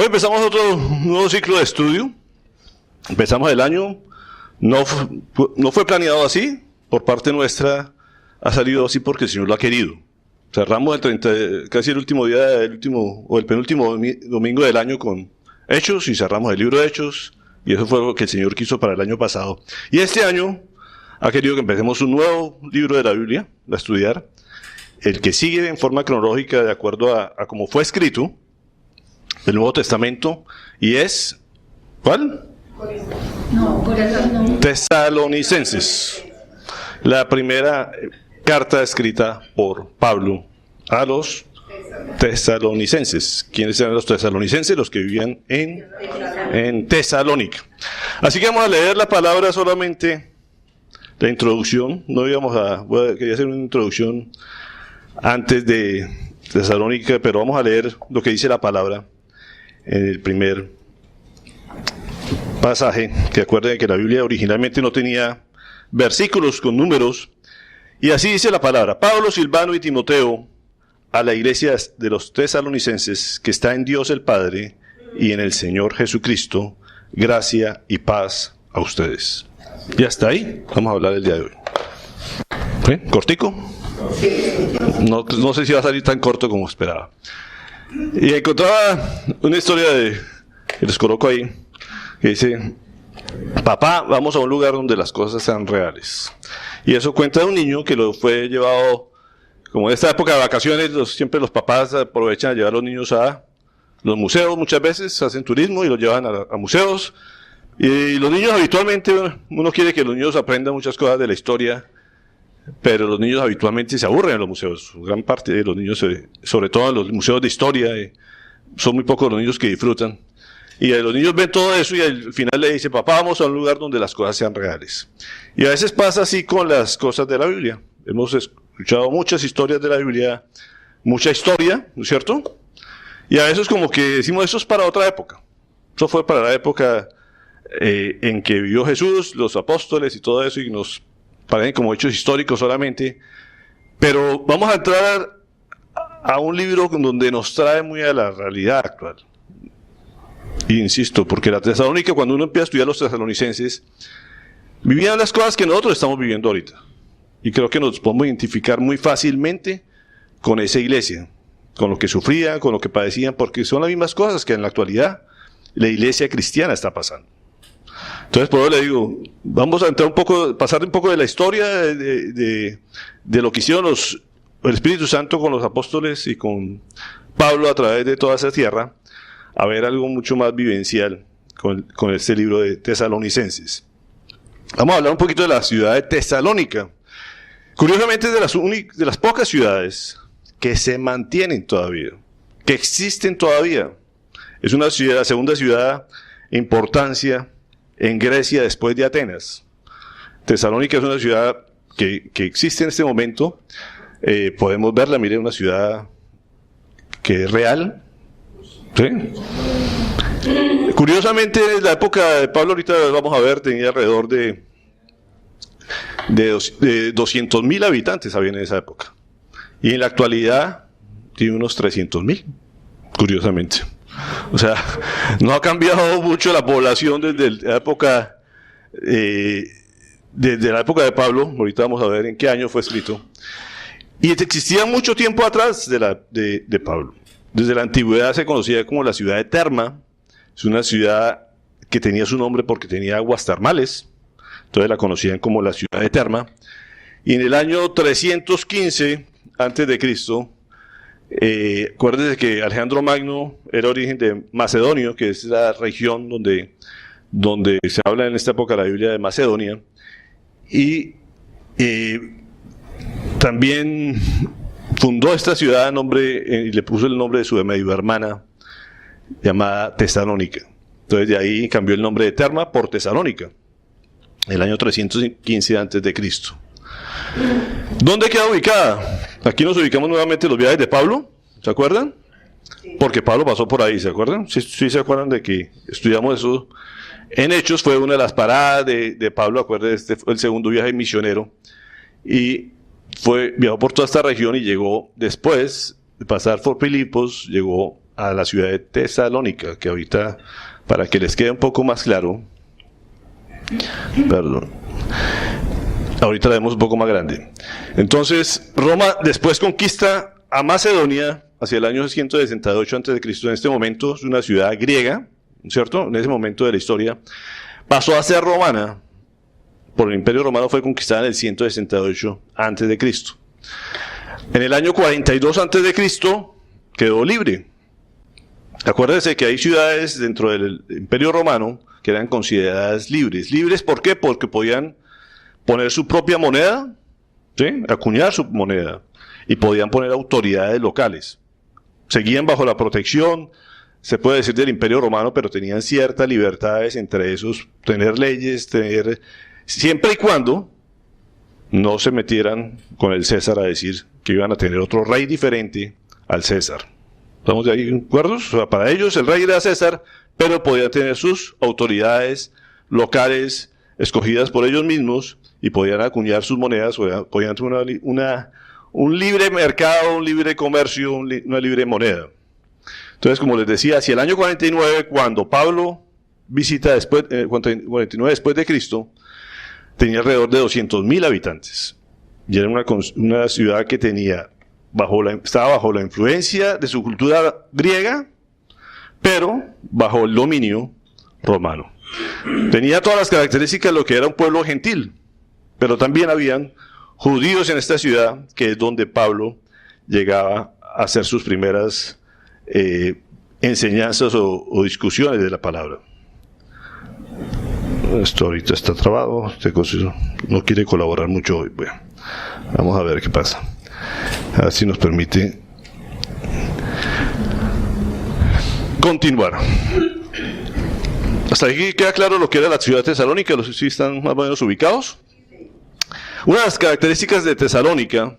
Hoy empezamos otro nuevo ciclo de estudio. Empezamos el año, no fue planeado así, por parte nuestra ha salido así porque el Señor lo ha querido. Cerramos casi el último día, el penúltimo domingo del año con Hechos y cerramos el libro de Hechos, y eso fue lo que el Señor quiso para el año pasado. Y este año ha querido que empecemos un nuevo libro de la Biblia a estudiar, el que sigue en forma cronológica de acuerdo a cómo fue escrito, el Nuevo Testamento, y es, ¿cuál? Tesalonicenses, la primera carta escrita por Pablo a los tesalonicenses. ¿Quiénes eran los tesalonicenses? Los que vivían en Tesalónica. Así que vamos a leer la palabra solamente, la introducción. Quería hacer una introducción antes de Tesalónica, pero vamos a leer lo que dice la palabra en el primer pasaje, que acuerden que la Biblia originalmente no tenía versículos con números, y así dice la palabra: Pablo, Silvano y Timoteo, a la iglesia de los tesalonicenses, que está en Dios el Padre y en el Señor Jesucristo, gracia y paz a ustedes. Y hasta ahí vamos a hablar el día de hoy. ¿Sí? ¿Cortico? No sé si va a salir tan corto como esperaba. Y encontraba una historia que les coloco ahí, que dice: papá, vamos a un lugar donde las cosas sean reales. Y eso cuenta de un niño que lo fue llevado, como en esta época de vacaciones, siempre los papás aprovechan a llevar a los niños a los museos, muchas veces hacen turismo y los llevan a museos. Y los niños habitualmente, uno quiere que los niños aprendan muchas cosas de la historia, pero los niños habitualmente se aburren en los museos. Gran parte de los niños, sobre todo en los museos de historia, son muy pocos los niños que disfrutan. Y los niños ven todo eso y al final le dicen: papá, vamos a un lugar donde las cosas sean reales. Y a veces pasa así con las cosas de la Biblia. Hemos escuchado muchas historias de la Biblia, mucha historia, ¿no es cierto? Y a veces como que decimos: eso es para otra época. Eso fue para la época en que vivió Jesús, los apóstoles y todo eso, y nos parecen como hechos históricos solamente. Pero vamos a entrar a un libro donde nos trae muy a la realidad actual. Y insisto, porque la Tesalónica, cuando uno empieza a estudiar los tesalonicenses, vivían las cosas que nosotros estamos viviendo ahorita. Y creo que nos podemos identificar muy fácilmente con esa iglesia, con lo que sufrían, con lo que padecían, porque son las mismas cosas que en la actualidad la iglesia cristiana está pasando. Entonces, por eso le digo, vamos a entrar pasar un poco de la historia de lo que hicieron el Espíritu Santo con los apóstoles y con Pablo a través de toda esa tierra, a ver algo mucho más vivencial con este libro de Tesalonicenses. Vamos a hablar un poquito de la ciudad de Tesalónica. Curiosamente, es de las pocas ciudades que se mantienen todavía, que existen todavía. Es la segunda ciudad en importancia en Grecia después de Atenas. Tesalónica es una ciudad que existe en este momento. Podemos verla, mire, una ciudad que es real. ¿Sí? Curiosamente, en la época de Pablo, ahorita vamos a ver, tenía alrededor de 200.000 habitantes había en esa época. Y en la actualidad tiene unos 300.000, curiosamente. O sea, no ha cambiado mucho la población desde la época de Pablo. Ahorita vamos a ver en qué año fue escrito. Y existía mucho tiempo atrás de Pablo. Desde la antigüedad se conocía como la ciudad de Terma. Es una ciudad que tenía su nombre porque tenía aguas termales. Entonces la conocían como la ciudad de Terma. Y en el año 315 a.C., acuérdense que Alejandro Magno era origen de Macedonio, que es la región donde se habla en esta época la Biblia de Macedonia. Y también fundó esta ciudad y le puso el nombre de su medio hermana, llamada Tesalónica. Entonces de ahí cambió el nombre de Terma por Tesalónica, el año 315 a.C. ¿Dónde queda ubicada? Aquí nos ubicamos nuevamente los viajes de Pablo, ¿se acuerdan? Porque Pablo pasó por ahí, ¿se acuerdan? Sí se acuerdan de que estudiamos eso. En Hechos fue una de las paradas de Pablo, acuérdense, este fue el segundo viaje misionero. Y viajó por toda esta región y llegó después de pasar por Filipos, llegó a la ciudad de Tesalónica, que ahorita, para que les quede un poco más claro, perdón, ahorita la vemos un poco más grande. Entonces, Roma después conquista a Macedonia hacia el año 168 a.C. En este momento es una ciudad griega, ¿cierto? En ese momento de la historia. Pasó a ser romana. Por el Imperio Romano fue conquistada en el 168 a.C. En el año 42 a.C. quedó libre. Acuérdense que hay ciudades dentro del Imperio Romano que eran consideradas libres. ¿Libres por qué? Porque podían poner su propia moneda, ¿sí? Acuñar su moneda, y podían poner autoridades locales. Seguían bajo la protección, se puede decir, del Imperio Romano, pero tenían ciertas libertades, entre esos tener leyes, siempre y cuando no se metieran con el César a decir que iban a tener otro rey diferente al César. ¿Estamos de ahí de acuerdo? O sea, para ellos el rey era César, pero podía tener sus autoridades locales escogidas por ellos mismos y podían acuñar sus monedas, podían tener un libre mercado, un libre comercio, una libre moneda. Entonces, como les decía, hacia el año 49, cuando Pablo visita 49 después de Cristo, tenía alrededor de 200,000 habitantes. Y era una ciudad que tenía estaba bajo la influencia de su cultura griega, pero bajo el dominio romano. Tenía todas las características de lo que era un pueblo gentil, pero también habían judíos en esta ciudad, que es donde Pablo llegaba a hacer sus primeras enseñanzas o discusiones de la palabra. Esto ahorita está trabado, este no quiere colaborar mucho hoy. Bueno, vamos a ver qué pasa. A ver si nos permite continuar. Hasta aquí queda claro lo que era la ciudad de Tesalónica. ¿Los sí están más o menos ubicados? Una de las características de Tesalónica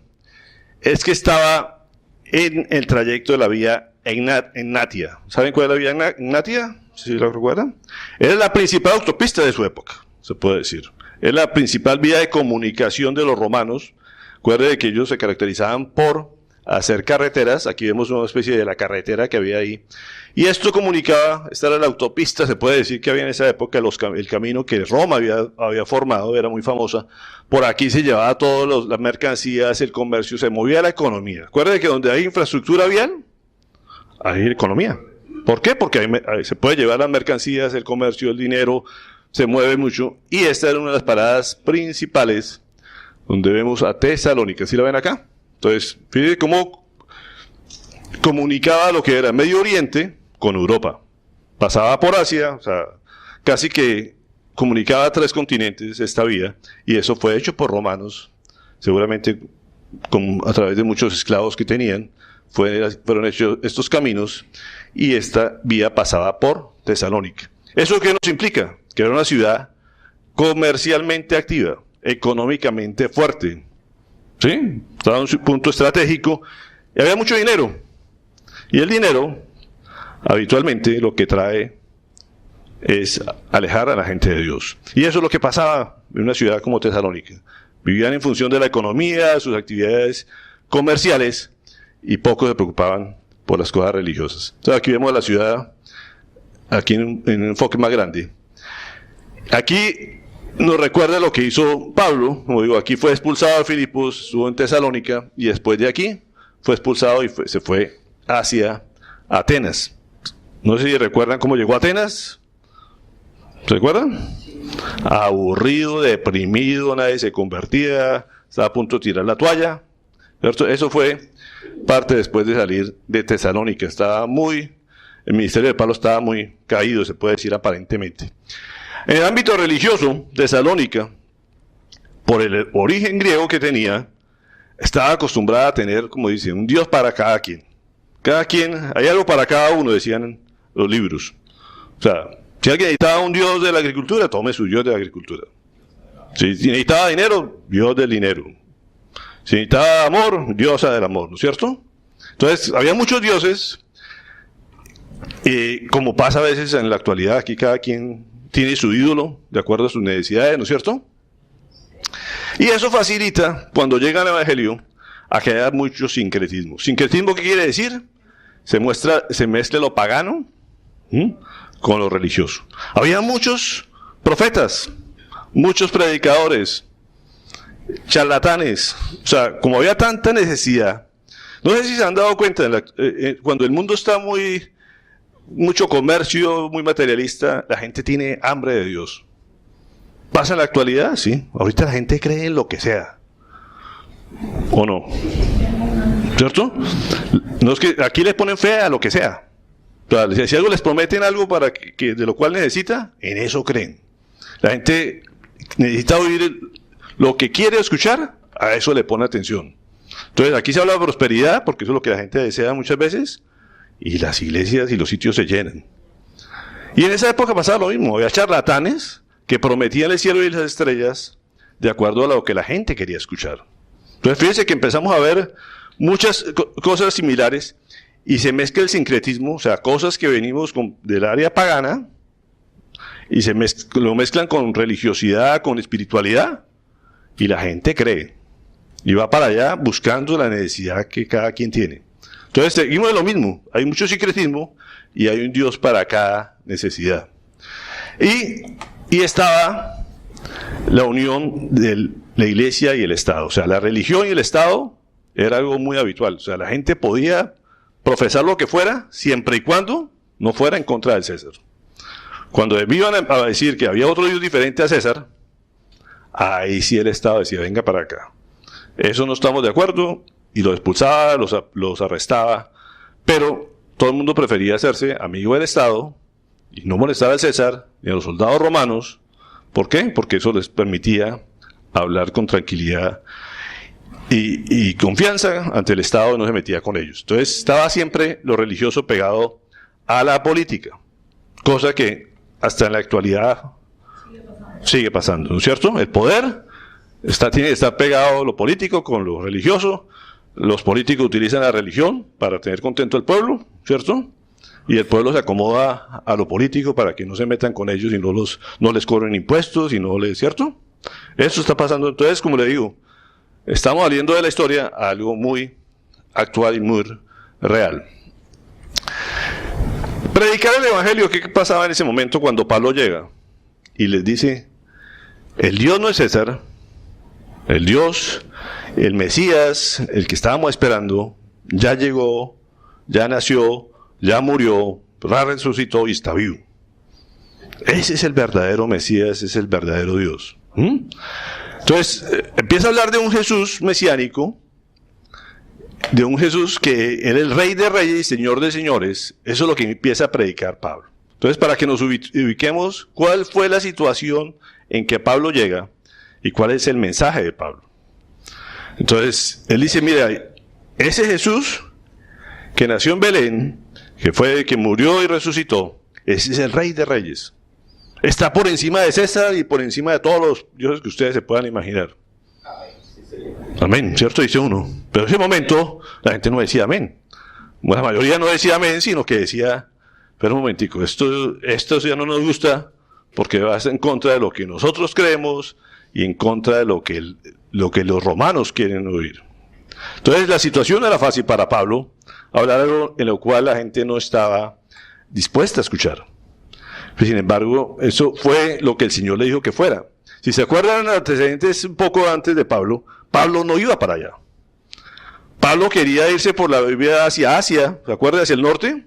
es que estaba en el trayecto de la vía Egnatia. ¿Saben cuál es la vía Egnatia? ¿Sí lo recuerdan? Era la principal autopista de su época, se puede decir. Es la principal vía de comunicación de los romanos. Recuerden que ellos se caracterizaban por hacer carreteras. Aquí vemos una especie de la carretera que había ahí. Y esto comunicaba, esta era la autopista, se puede decir que había en esa época el camino que Roma había formado, era muy famosa. Por aquí se llevaba todas las mercancías, el comercio, se movía la economía. Recuerden que donde hay infraestructura vial, hay economía. ¿Por qué? Porque ahí se puede llevar las mercancías, el comercio, el dinero, se mueve mucho. Y esta era una de las paradas principales donde vemos a Tesalónica. ¿Sí la ven acá? Entonces, fíjense cómo comunicaba lo que era Medio Oriente con Europa. Pasaba por Asia, o sea, casi que comunicaba 3 continentes esta vía, y eso fue hecho por romanos, seguramente a través de muchos esclavos que tenían, fueron hechos estos caminos, y esta vía pasaba por Tesalónica. ¿Eso qué nos implica? Que era una ciudad comercialmente activa, económicamente fuerte, ¿sí? Estaba en un punto estratégico, y había mucho dinero, y el dinero habitualmente lo que trae es alejar a la gente de Dios. Y eso es lo que pasaba en una ciudad como Tesalónica. Vivían en función de la economía, de sus actividades comerciales, y poco se preocupaban por las cosas religiosas. Entonces aquí vemos la ciudad, aquí en un enfoque más grande. Aquí nos recuerda lo que hizo Pablo. Como digo, aquí fue expulsado de Filipos, estuvo en Tesalónica, y después de aquí fue expulsado y se fue hacia Atenas. No sé si recuerdan cómo llegó a Atenas. ¿Se recuerdan? Aburrido, deprimido, nadie se convertía, estaba a punto de tirar la toalla. ¿Cierto? Eso fue parte después de salir de Tesalónica. El ministerio de Pablo estaba muy caído, se puede decir aparentemente. En el ámbito religioso, Tesalónica, por el origen griego que tenía, estaba acostumbrada a tener, como dice, un Dios para cada quien. Cada quien, hay algo para cada uno, decían los libros. O sea, si alguien necesitaba un Dios de la agricultura, tome su Dios de la agricultura. Si necesitaba dinero, Dios del dinero. Si necesitaba amor, diosa del amor, ¿no es cierto? Entonces, había muchos dioses, y como pasa a veces en la actualidad, aquí cada quien tiene su ídolo, de acuerdo a sus necesidades, ¿no es cierto? Y eso facilita, cuando llega el Evangelio, a crear mucho sincretismo. ¿Sincretismo qué quiere decir? se mezcle lo pagano con lo religioso. Había muchos profetas, muchos predicadores, charlatanes. O sea, como había tanta necesidad, no sé si se han dado cuenta, cuando el mundo está mucho comercio, muy materialista, la gente tiene hambre de Dios. ¿Pasa en la actualidad? Sí. Ahorita la gente cree en lo que sea. ¿O no? ¿Cierto? No es que aquí les ponen fe a lo que sea. O sea, si algo les prometen algo para de lo cual necesita, en eso creen. La gente necesita oír lo que quiere escuchar, a eso le pone atención. Entonces aquí se habla de prosperidad, porque eso es lo que la gente desea muchas veces, y las iglesias y los sitios se llenan. Y en esa época pasaba lo mismo, había charlatanes que prometían el cielo y las estrellas de acuerdo a lo que la gente quería escuchar. Entonces fíjense que empezamos a ver muchas cosas similares y se mezcla el sincretismo, o sea, cosas que venimos del área pagana y lo mezclan con religiosidad, con espiritualidad, y la gente cree y va para allá buscando la necesidad que cada quien tiene. Entonces seguimos de lo mismo, hay mucho sincretismo y hay un Dios para cada necesidad. Y estaba la unión de la iglesia y el Estado, o sea, la religión y el Estado era algo muy habitual, o sea, la gente podía profesar lo que fuera, siempre y cuando no fuera en contra del César. Cuando iban a decir que había otro Dios diferente a César, ahí sí el Estado decía, venga para acá. Eso no estamos de acuerdo, y los expulsaba, los arrestaba, pero todo el mundo prefería hacerse amigo del Estado y no molestar al César ni a los soldados romanos. ¿Por qué? Porque eso les permitía hablar con tranquilidad y confianza ante el Estado, y no se metía con ellos. Entonces estaba siempre lo religioso pegado a la política, cosa que hasta en la actualidad sigue pasando, ¿no es cierto? El poder tiene que estar pegado lo político con lo religioso. Los políticos utilizan la religión para tener contento al pueblo, ¿cierto? Y el pueblo se acomoda a lo político para que no se metan con ellos y no les cobren impuestos y ¿cierto? Eso está pasando. Entonces, como le digo, estamos saliendo de la historia a algo muy actual y muy real. Predicar el evangelio, ¿qué pasaba en ese momento cuando Pablo llega? Y les dice, el Dios no es César, el Dios, el Mesías, el que estábamos esperando, ya llegó, ya nació, ya murió, ya resucitó y está vivo. Ese es el verdadero Mesías, ese es el verdadero Dios. Entonces, empieza a hablar de un Jesús mesiánico, de un Jesús que era el Rey de Reyes y Señor de Señores. Eso es lo que empieza a predicar Pablo. Entonces, para que nos ubiquemos, ¿cuál fue la situación en que Pablo llega y cuál es el mensaje de Pablo? Entonces, él dice, mira, ese Jesús que nació en Belén, que murió y resucitó, ese es el Rey de Reyes. Está por encima de César y por encima de todos los dioses que ustedes se puedan imaginar. Amén, ¿cierto? Dice uno. Pero en ese momento la gente no decía amén. La mayoría no decía amén, sino que decía, pero un momentico, esto ya no nos gusta porque va en contra de lo que nosotros creemos y en contra de lo que los romanos quieren oír. Entonces la situación era fácil para Pablo, hablar algo en lo cual la gente no estaba dispuesta a escuchar. Sin embargo, eso fue lo que el Señor le dijo que fuera. Si se acuerdan antecedentes un poco antes de Pablo, Pablo no iba para allá. Pablo quería irse por la vía hacia Asia, ¿se acuerdan? Hacia el norte,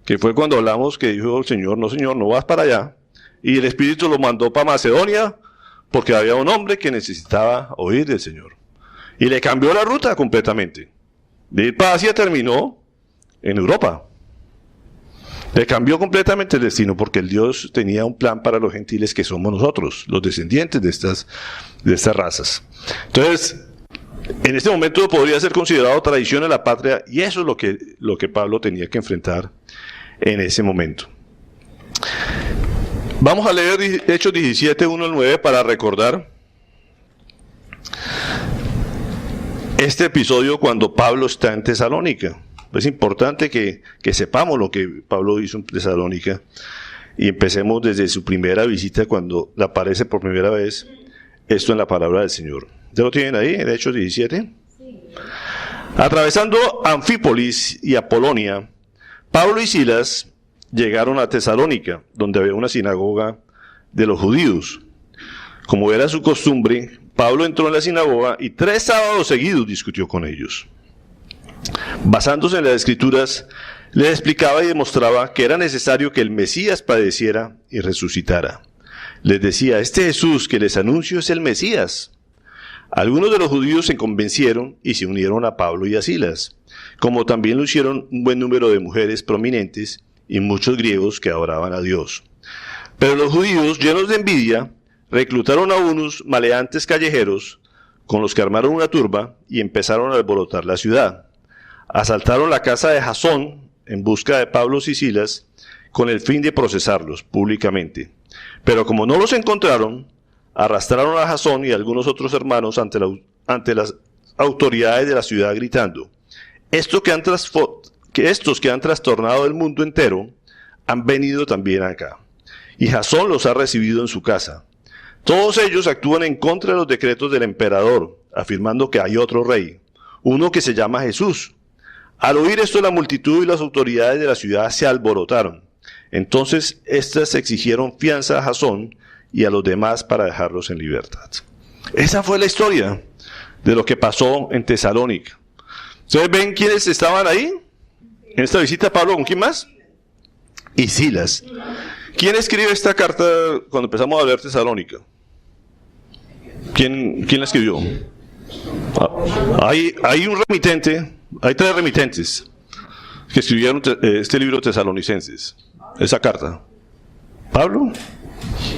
que fue cuando hablamos que dijo el Señor, no vas para allá. Y el Espíritu lo mandó para Macedonia, porque había un hombre que necesitaba oír del Señor. Y le cambió la ruta completamente. De ir para Asia terminó en Europa. Le cambió completamente el destino, porque el Dios tenía un plan para los gentiles que somos nosotros, los descendientes de estas razas. Entonces, en este momento podría ser considerado traición a la patria, y eso es lo que Pablo tenía que enfrentar en ese momento. Vamos a leer Hechos 17, 1 al 9 para recordar este episodio cuando Pablo está en Tesalónica. Es importante que sepamos lo que Pablo hizo en Tesalónica y empecemos desde su primera visita cuando le aparece por primera vez esto en la palabra del Señor. ¿Ya lo tienen ahí en Hechos 17? Sí. Atravesando Anfípolis y Apolonia, Pablo y Silas llegaron a Tesalónica, donde había una sinagoga de los judíos. Como era su costumbre, Pablo entró en la sinagoga y 3 sábados seguidos discutió con ellos. Basándose en las Escrituras, les explicaba y demostraba que era necesario que el Mesías padeciera y resucitara. Les decía, este Jesús que les anuncio es el Mesías. Algunos de los judíos se convencieron y se unieron a Pablo y a Silas, como también lo hicieron un buen número de mujeres prominentes y muchos griegos que adoraban a Dios. Pero los judíos, llenos de envidia, reclutaron a unos maleantes callejeros con los que armaron una turba y empezaron a alborotar la ciudad. Asaltaron la casa de Jasón en busca de Pablo y Silas con el fin de procesarlos públicamente. Pero como no los encontraron, arrastraron a Jasón y a algunos otros hermanos ante las autoridades de la ciudad gritando, estos que han trastornado el mundo entero han venido también acá. Y Jasón los ha recibido en su casa. Todos ellos actúan en contra de los decretos del emperador, afirmando que hay otro rey, uno que se llama Jesús. Al oír esto, la multitud y las autoridades de la ciudad se alborotaron. Entonces, éstas exigieron fianza a Jasón y a los demás para dejarlos en libertad. Esa fue la historia de lo que pasó en Tesalónica. ¿Ustedes ven quiénes estaban ahí? En esta visita, Pablo, ¿con quién más? Y Silas. ¿Quién escribe esta carta cuando empezamos a ver Tesalónica? ¿Quién la escribió? Hay un remitente, hay 3 remitentes que escribieron este libro Tesalonicenses, esa carta. ¿Pablo?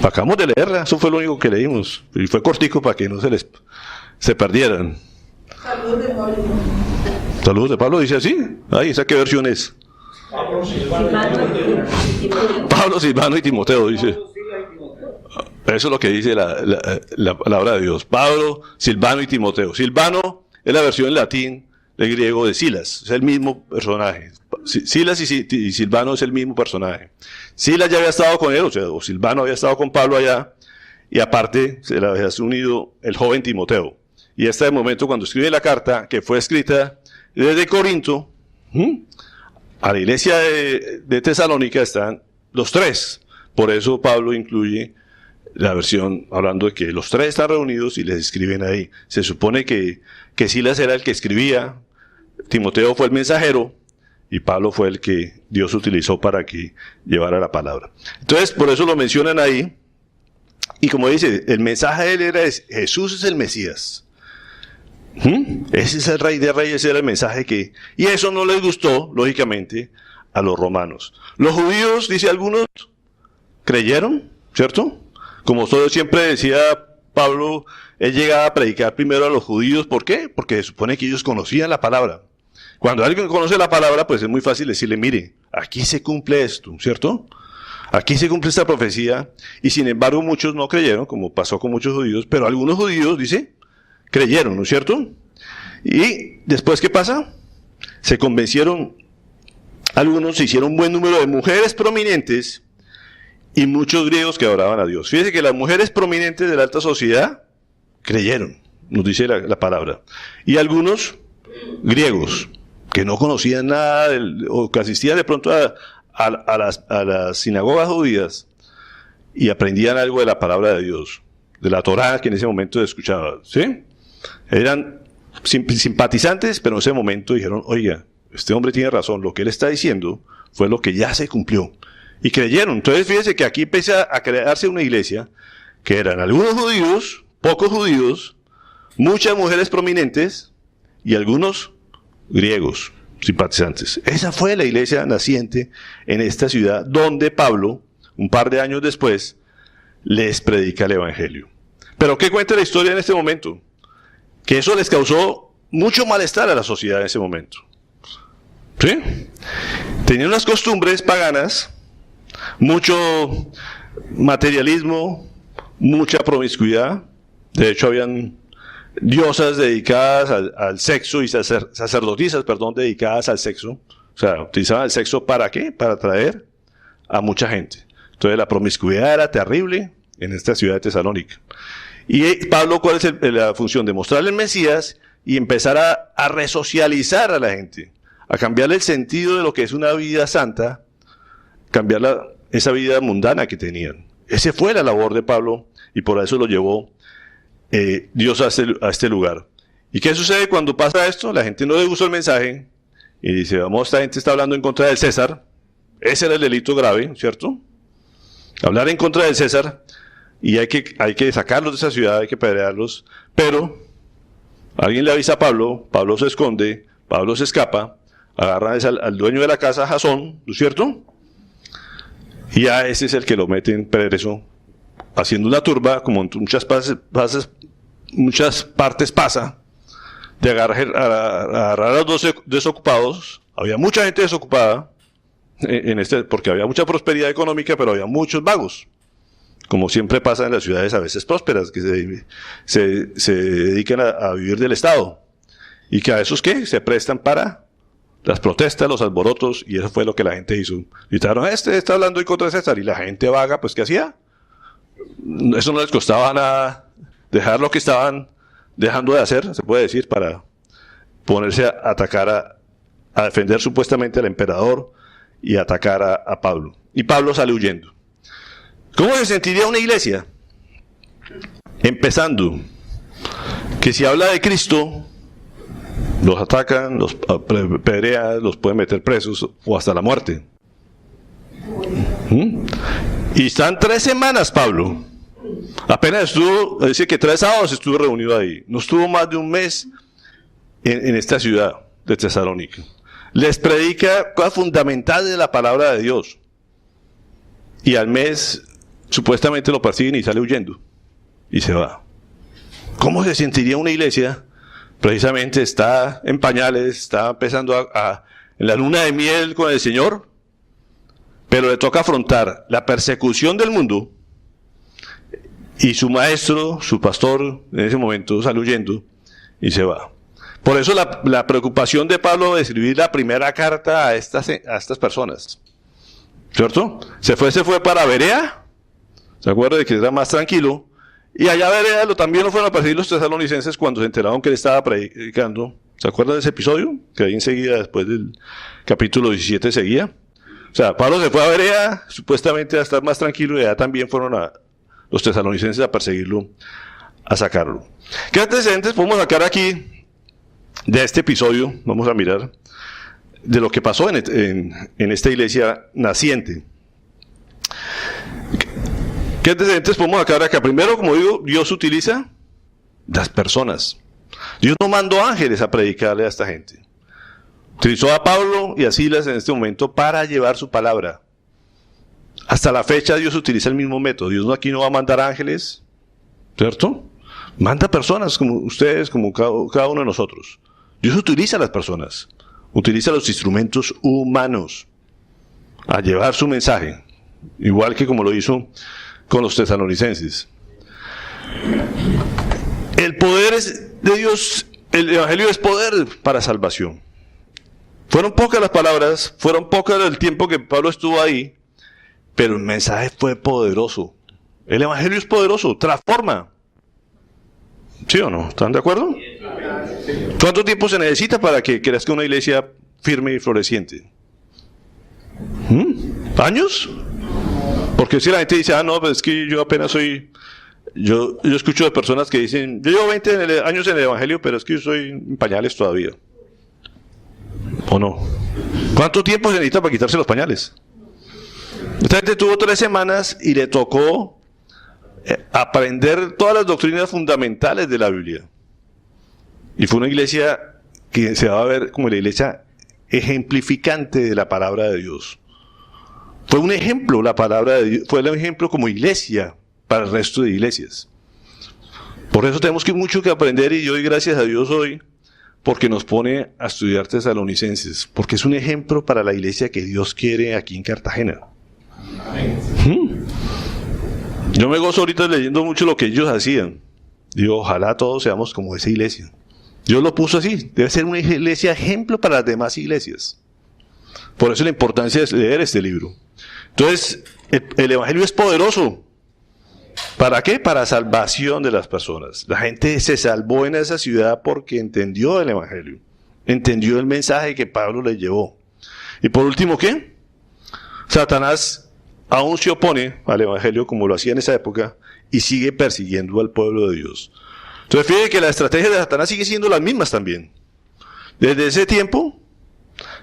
Acabamos de leerla, eso fue lo único que leímos. Y fue cortico para que no se perdieran. Saludos de Pablo, dice así. Ay, ¿esa qué versión es? Pablo, Silvano y Timoteo, dice. Eso es lo que dice la palabra de Dios. Pablo, Silvano y Timoteo. Silvano es la versión en latín del griego de Silas, es el mismo personaje. Silas y Silvano es el mismo personaje. Silas ya había estado con él, o Silvano había estado con Pablo allá, y aparte se le había unido el joven Timoteo. Y este es el momento cuando escribe la carta, que fue escrita desde Corinto, a la iglesia de Tesalónica están los 3. Por eso Pablo incluye la versión hablando de que los 3 están reunidos y les escriben ahí. Se supone que Silas era el que escribía, Timoteo fue el mensajero y Pablo fue el que Dios utilizó para que llevara la palabra. Entonces, por eso lo mencionan ahí. Y como dice, el mensaje de él era, Jesús es el Mesías. Ese es el Rey de Reyes, era el mensaje que... Y eso no les gustó, lógicamente, a los romanos. Los judíos, dice algunos, creyeron, ¿cierto? Como todo siempre decía Pablo, él llegaba a predicar primero a los judíos. ¿Por qué? Porque se supone que ellos conocían la palabra. Cuando alguien conoce la palabra, pues es muy fácil decirle, mire, aquí se cumple esto, ¿cierto? Aquí se cumple esta profecía. Y sin embargo, muchos no creyeron, como pasó con muchos judíos, pero algunos judíos, dice, creyeron, ¿no es cierto? Y después, ¿qué pasa? Se convencieron, algunos se hicieron un buen número de mujeres prominentes y muchos griegos que adoraban a Dios. Fíjense que las mujeres prominentes de la alta sociedad creyeron, nos dice la palabra. Y algunos griegos que no conocían nada, o que asistían de pronto a las sinagogas judías y aprendían algo de la palabra de Dios, de la Torá que en ese momento escuchaba, ¿sí? Eran simpatizantes, pero en ese momento dijeron, oiga, este hombre tiene razón, lo que él está diciendo fue lo que ya se cumplió. Y creyeron. Entonces fíjense que aquí empieza a crearse una iglesia que eran algunos judíos, pocos judíos, muchas mujeres prominentes y algunos griegos simpatizantes. Esa fue la iglesia naciente en esta ciudad donde Pablo, un par de años después, les predica el evangelio. Pero ¿qué cuenta la historia en este momento? Que eso les causó mucho malestar a la sociedad en ese momento. ¿Sí? Tenían unas costumbres paganas, mucho materialismo, mucha promiscuidad. De hecho, habían diosas dedicadas al sexo y sacerdotisas, dedicadas al sexo. O sea, utilizaban el sexo ¿para qué? Para atraer a mucha gente. Entonces, la promiscuidad era terrible en esta ciudad de Tesalónica. Y Pablo, ¿cuál es la función? De mostrarle el Mesías y empezar a resocializar a la gente, a cambiarle el sentido de lo que es una vida santa, cambiar esa vida mundana que tenían. Esa fue la labor de Pablo y por eso lo llevó Dios a este lugar. ¿Y qué sucede cuando pasa esto? La gente no le gustó el mensaje y dice, vamos, esta gente está hablando en contra del César. Ese era el delito grave, ¿cierto? Hablar en contra del César, y hay que sacarlos de esa ciudad, hay que apedrearlos, pero alguien le avisa a Pablo, Pablo se esconde, Pablo se escapa, agarra al dueño de la casa, Jasón, ¿no es cierto? Y a ese es el que lo mete en preso, haciendo una turba, como en muchas partes pasa, de agarrar a los dos desocupados. Había mucha gente desocupada, porque había mucha prosperidad económica, pero había muchos vagos, como siempre pasa en las ciudades a veces prósperas, que se dedican a vivir del Estado, y que a esos que se prestan para las protestas, los alborotos, y eso fue lo que la gente hizo. Gritaron, este está hablando en contra de César, y la gente vaga, pues ¿qué hacía? Eso no les costaba nada, dejar lo que estaban dejando de hacer, se puede decir, para ponerse a atacar, a defender supuestamente al emperador, y atacar a Pablo. Y Pablo sale huyendo. ¿Cómo se sentiría una iglesia? Empezando, que si habla de Cristo, los atacan, los apedrean, los pueden meter presos o hasta la muerte. Y están 3 semanas Pablo. Apenas estuvo, dice que 3 sábados estuvo reunido ahí. No estuvo más de un mes en esta ciudad de Tesalónica. Les predica cosas fundamentales de la palabra de Dios. Y al mes, supuestamente lo persiguen y sale huyendo. Y se va. ¿Cómo se sentiría una iglesia? Precisamente está en pañales, está empezando en la luna de miel con el Señor, pero le toca afrontar la persecución del mundo, y su maestro, su pastor, en ese momento sale huyendo y se va. Por eso la preocupación de Pablo de escribir la primera carta a estas personas, ¿cierto? Se fue para Berea, ¿se acuerda de que era más tranquilo? Y allá Berea también lo fueron a perseguir los tesalonicenses cuando se enteraron que él estaba predicando. ¿Se acuerda de ese episodio? Que ahí enseguida, después del capítulo 17, seguía. O sea, Pablo se fue a Berea, supuestamente a estar más tranquilo, y allá también fueron los tesalonicenses a perseguirlo, a sacarlo. ¿Qué antecedentes podemos sacar aquí de este episodio? Vamos a mirar de lo que pasó en esta iglesia naciente. ¿Qué antecedentes podemos sacar acá? Primero, como digo, Dios utiliza las personas. Dios no mandó ángeles a predicarle a esta gente. Utilizó a Pablo y a Silas en este momento para llevar su palabra. Hasta la fecha Dios utiliza el mismo método. Dios aquí no va a mandar ángeles, ¿cierto? Manda personas como ustedes, como cada uno de nosotros. Dios utiliza a las personas, utiliza los instrumentos humanos a llevar su mensaje, igual que como lo hizo con los tesalonicenses. El poder es de Dios, el evangelio es poder para salvación. Fueron pocas las palabras, fueron pocas el tiempo que Pablo estuvo ahí, pero el mensaje fue poderoso. El evangelio es poderoso, transforma. ¿Sí o no? ¿Están de acuerdo? ¿Cuánto tiempo se necesita para que crezca una iglesia firme y floreciente? ¿Años? Porque si la gente dice, no, pues es que yo apenas soy... Yo escucho de personas que dicen, yo llevo 20 años en el evangelio, pero es que yo soy en pañales todavía. ¿O no? ¿Cuánto tiempo se necesita para quitarse los pañales? Esta gente tuvo 3 semanas y le tocó aprender todas las doctrinas fundamentales de la Biblia. Y fue una iglesia que se va a ver como la iglesia ejemplificante de la palabra de Dios. Fue un ejemplo, la palabra de Dios, fue un ejemplo como iglesia para el resto de iglesias. Por eso tenemos mucho que aprender, y yo doy gracias a Dios hoy porque nos pone a estudiar tesalonicenses, porque es un ejemplo para la iglesia que Dios quiere aquí en Cartagena. Yo me gozo ahorita leyendo mucho lo que ellos hacían. Digo, ojalá todos seamos como esa iglesia. Dios lo puso así, debe ser una iglesia ejemplo para las demás iglesias. Por eso la importancia de leer este libro. Entonces, el evangelio es poderoso. ¿Para qué? Para salvación de las personas. La gente se salvó en esa ciudad porque entendió el evangelio. entendió el mensaje que Pablo le llevó. Y por último, ¿qué? Satanás aún se opone al evangelio como lo hacía en esa época y sigue persiguiendo al pueblo de Dios. Entonces fíjense que la estrategia de Satanás sigue siendo las mismas también. Desde ese tiempo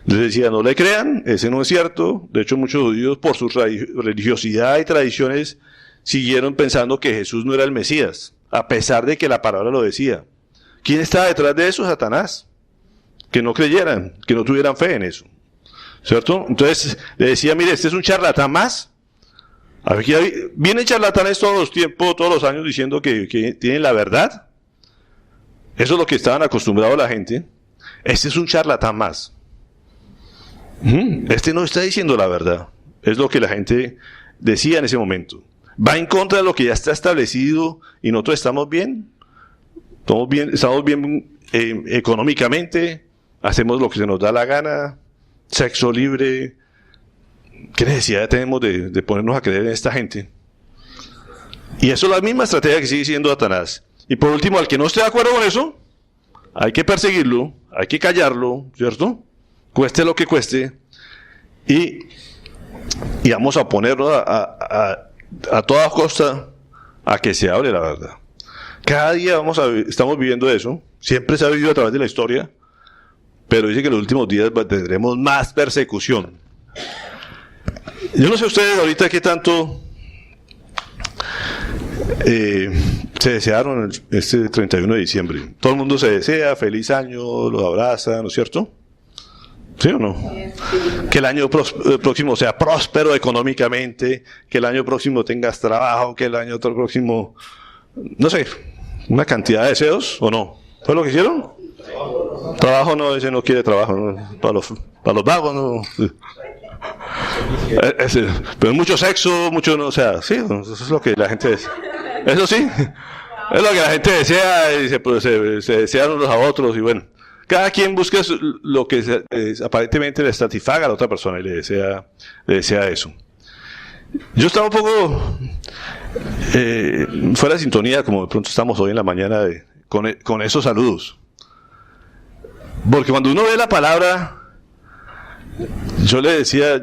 les decía, no le crean, ese no es cierto. De hecho, muchos judíos por su religiosidad y tradiciones siguieron pensando que Jesús no era el Mesías, a pesar de que la palabra lo decía. ¿Quién estaba detrás de eso? Satanás. Que no creyeran, que no tuvieran fe en eso. ¿Cierto? Entonces le decía, mire, este es un charlatán más. Aquí vienen charlatanes todos los tiempos, todos los años diciendo que tienen la verdad. Eso es lo que estaban acostumbrados la gente. Este es un charlatán más. Este no está diciendo la verdad. Es lo que la gente decía en ese momento. Va en contra de lo que ya está establecido y nosotros estamos bien. Estamos bien económicamente. Hacemos lo que se nos da la gana. Sexo libre. ¿Qué necesidad tenemos de ponernos a creer en esta gente? Y eso es la misma estrategia que sigue siendo Satanás. Y por último, al que no esté de acuerdo con eso, hay que perseguirlo, hay que callarlo, ¿cierto? Cueste lo que cueste. Y vamos a oponernos a toda costa a que se hable la verdad. Cada día estamos viviendo eso. Siempre se ha vivido a través de la historia. Pero dice que en los últimos días tendremos más persecución. Yo no sé ustedes ahorita qué tanto se desearon este 31 de diciembre. Todo el mundo se desea, feliz año, los abraza, ¿no es cierto? ¿Sí o no? Sí. Que el año próximo sea próspero económicamente, que el año próximo tengas trabajo, que el año próximo, no sé, una cantidad de deseos, ¿o no? ¿Fue lo que hicieron? Trabajo no, ese no quiere trabajo, ¿no? Para los vagos no. Pero mucho sexo, mucho no, o sea, sí, eso es lo que la gente desea. Eso sí, es lo que la gente desea y se desean unos a otros y bueno, cada quien busca lo que aparentemente le satisfaga a la otra persona y le desea eso. Yo estaba un poco fuera de sintonía, como de pronto estamos hoy en la mañana con esos saludos. Porque cuando uno ve la palabra, yo le decía,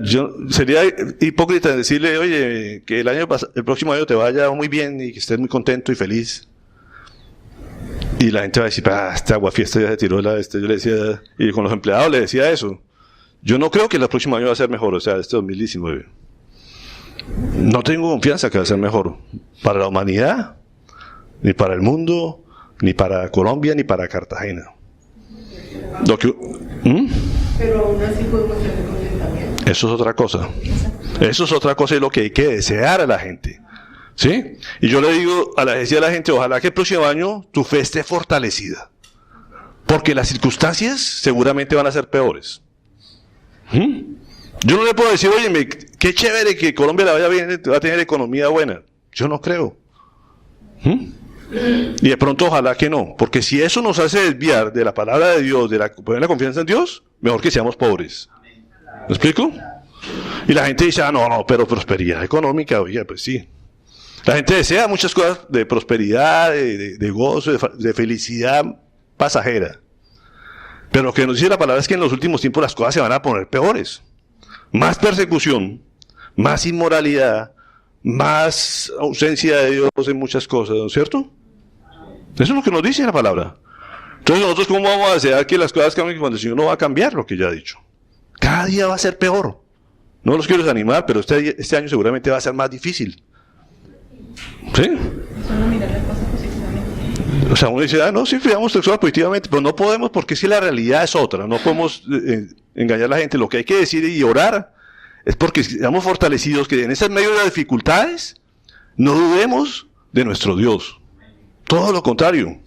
sería hipócrita decirle, oye, que el próximo año te vaya muy bien y que estés muy contento y feliz. Y la gente va a decir, este aguafiesta ya se tiró yo le decía, y con los empleados le decía eso. Yo no creo que el próximo año va a ser mejor, o sea, este 2019. No tengo confianza que va a ser mejor para la humanidad, ni para el mundo, ni para Colombia, ni para Cartagena. Pero aún así podemos tener contentamiento. Eso es otra cosa. Eso es otra cosa y lo que hay que desear a la gente. ¿Sí? Y yo le digo a la gente, ojalá que el próximo año tu fe esté fortalecida. Porque las circunstancias seguramente van a ser peores. Yo no le puedo decir, oye, qué chévere que Colombia la vaya bien, va a tener economía buena. Yo no creo. Y de pronto ojalá que no, porque si eso nos hace desviar de la palabra de Dios, poner la confianza en Dios, mejor que seamos pobres. ¿Me explico? Y la gente dice, no, pero prosperidad económica, oye, pues sí. La gente desea muchas cosas de prosperidad, de gozo, de felicidad pasajera. Pero lo que nos dice la palabra es que en los últimos tiempos las cosas se van a poner peores. Más persecución, más inmoralidad, más ausencia de Dios en muchas cosas, ¿no es cierto? Eso es lo que nos dice la palabra. Entonces nosotros ¿cómo vamos a desear que las cosas cambien cuando el Señor no va a cambiar lo que ya ha dicho? Cada día va a ser peor. No los quiero desanimar, pero este año seguramente va a ser más difícil. ¿Sí? Solo mirar las cosas positivamente. O sea, uno dice, no, sí, veamos las cosas positivamente, pero no podemos porque si la realidad es otra. No podemos engañar a la gente. Lo que hay que decir y orar es porque seamos fortalecidos, que en ese medio de las dificultades no dudemos de nuestro Dios. Todo lo contrario.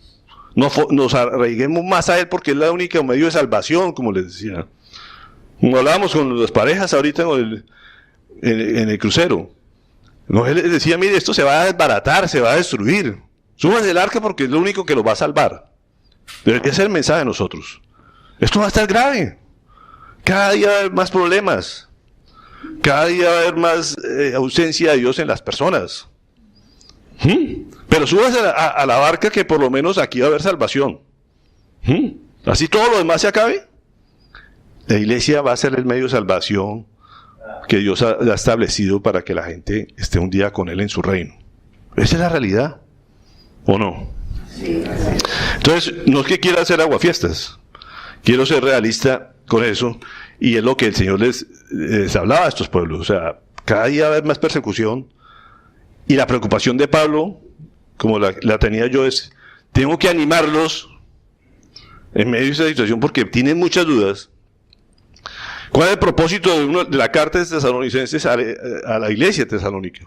Nos arraiguemos más a Él porque es la única medio de salvación, como les decía. Como hablábamos con las parejas ahorita en el crucero. Él les decía, mire, esto se va a desbaratar, se va a destruir. Súbanse del arca porque es lo único que los va a salvar. Debería ser el mensaje de nosotros. Esto va a estar grave. Cada día va a haber más problemas. Cada día va a haber más ausencia de Dios en las personas. Pero súbanse a la barca que por lo menos aquí va a haber salvación. así todo lo demás se acabe, la iglesia va a ser el medio de salvación que Dios ha establecido para que la gente esté un día con Él en su reino. Esa es la realidad, ¿o no? Sí. Entonces, no es que quiera hacer aguafiestas, quiero ser realista con eso, y es lo que el Señor les hablaba a estos pueblos. O sea, cada día va a haber más persecución, y la preocupación de Pablo, como la tenía yo, es, tengo que animarlos en medio de esa situación porque tienen muchas dudas. ¿Cuál es el propósito de la carta de Tesalonicenses a la iglesia tesalónica?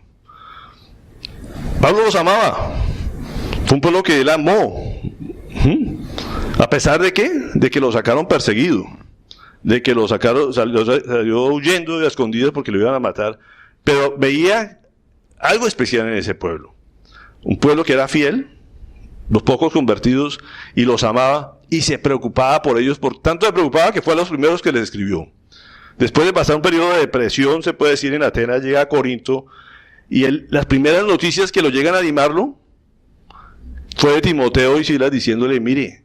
Pablo los amaba. Fue un pueblo que él amó. ¿A pesar de qué? De que lo sacaron perseguido. De que lo sacaron, salió huyendo y a escondidas porque lo iban a matar. Pero veía algo especial en ese pueblo. Un pueblo que era fiel, los pocos convertidos, y los amaba y se preocupaba por ellos. Por tanto se preocupaba que fue a los primeros que les escribió. Después de pasar un periodo de depresión, se puede decir, en Atenas, llega a Corinto, y las primeras noticias que lo llegan a animarlo fue de Timoteo y Silas diciéndole, mire,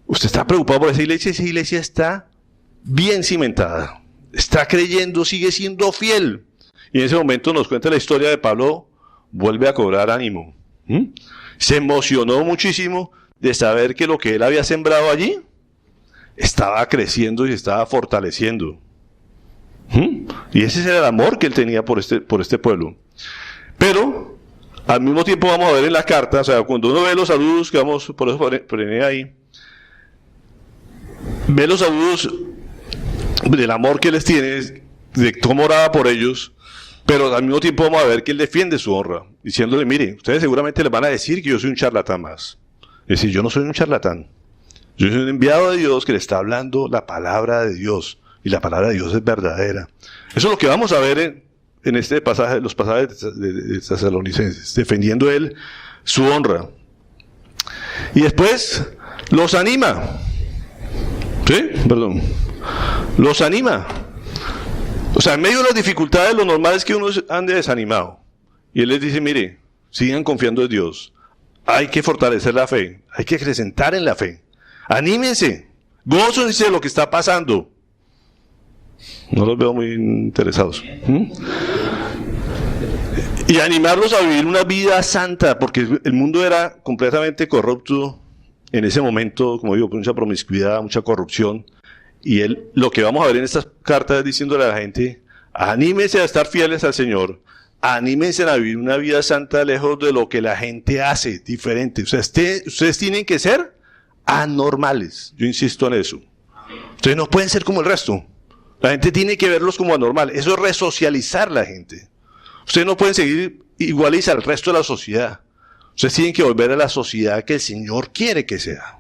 usted está preocupado por esa iglesia está bien cimentada, está creyendo, sigue siendo fiel. Y en ese momento nos cuenta la historia de Pablo, vuelve a cobrar ánimo. Se emocionó muchísimo de saber que lo que él había sembrado allí estaba creciendo y se estaba fortaleciendo. Y ese es el amor que él tenía por este pueblo. Pero, al mismo tiempo vamos a ver en la carta, o sea, cuando uno ve los saludos, que vamos, por eso poner ahí, ve los saludos del amor que les tiene, de cómo oraba por ellos, pero al mismo tiempo vamos a ver que él defiende su honra, diciéndole, mire, ustedes seguramente les van a decir que yo soy un charlatán más. Es decir, yo no soy un charlatán. Yo soy un enviado de Dios que le está hablando la palabra de Dios. Y la palabra de Dios es verdadera. Eso es lo que vamos a ver en este pasaje, los pasajes de Tesalonicenses, defendiendo él su honra. Y después los anima. ¿Sí? Perdón. Los anima. O sea, en medio de las dificultades, lo normal es que uno ande desanimado. Y él les dice, mire, sigan confiando en Dios. Hay que fortalecer la fe. Hay que acrecentar en la fe. Anímense. Gócense de lo que está pasando. No los veo muy interesados. Y animarlos a vivir una vida santa, porque el mundo era completamente corrupto en ese momento, como digo, mucha promiscuidad, mucha corrupción. Y lo que vamos a ver en estas cartas es diciéndole a la gente, anímense a estar fieles al Señor, anímense a vivir una vida santa lejos de lo que la gente hace, diferente. O sea, ustedes tienen que ser anormales, yo insisto en eso. Ustedes no pueden ser como el resto. La gente tiene que verlos como anormal. Eso es resocializar la gente. Ustedes no pueden seguir iguales al resto de la sociedad. Ustedes tienen que volver a la sociedad que el Señor quiere que sea.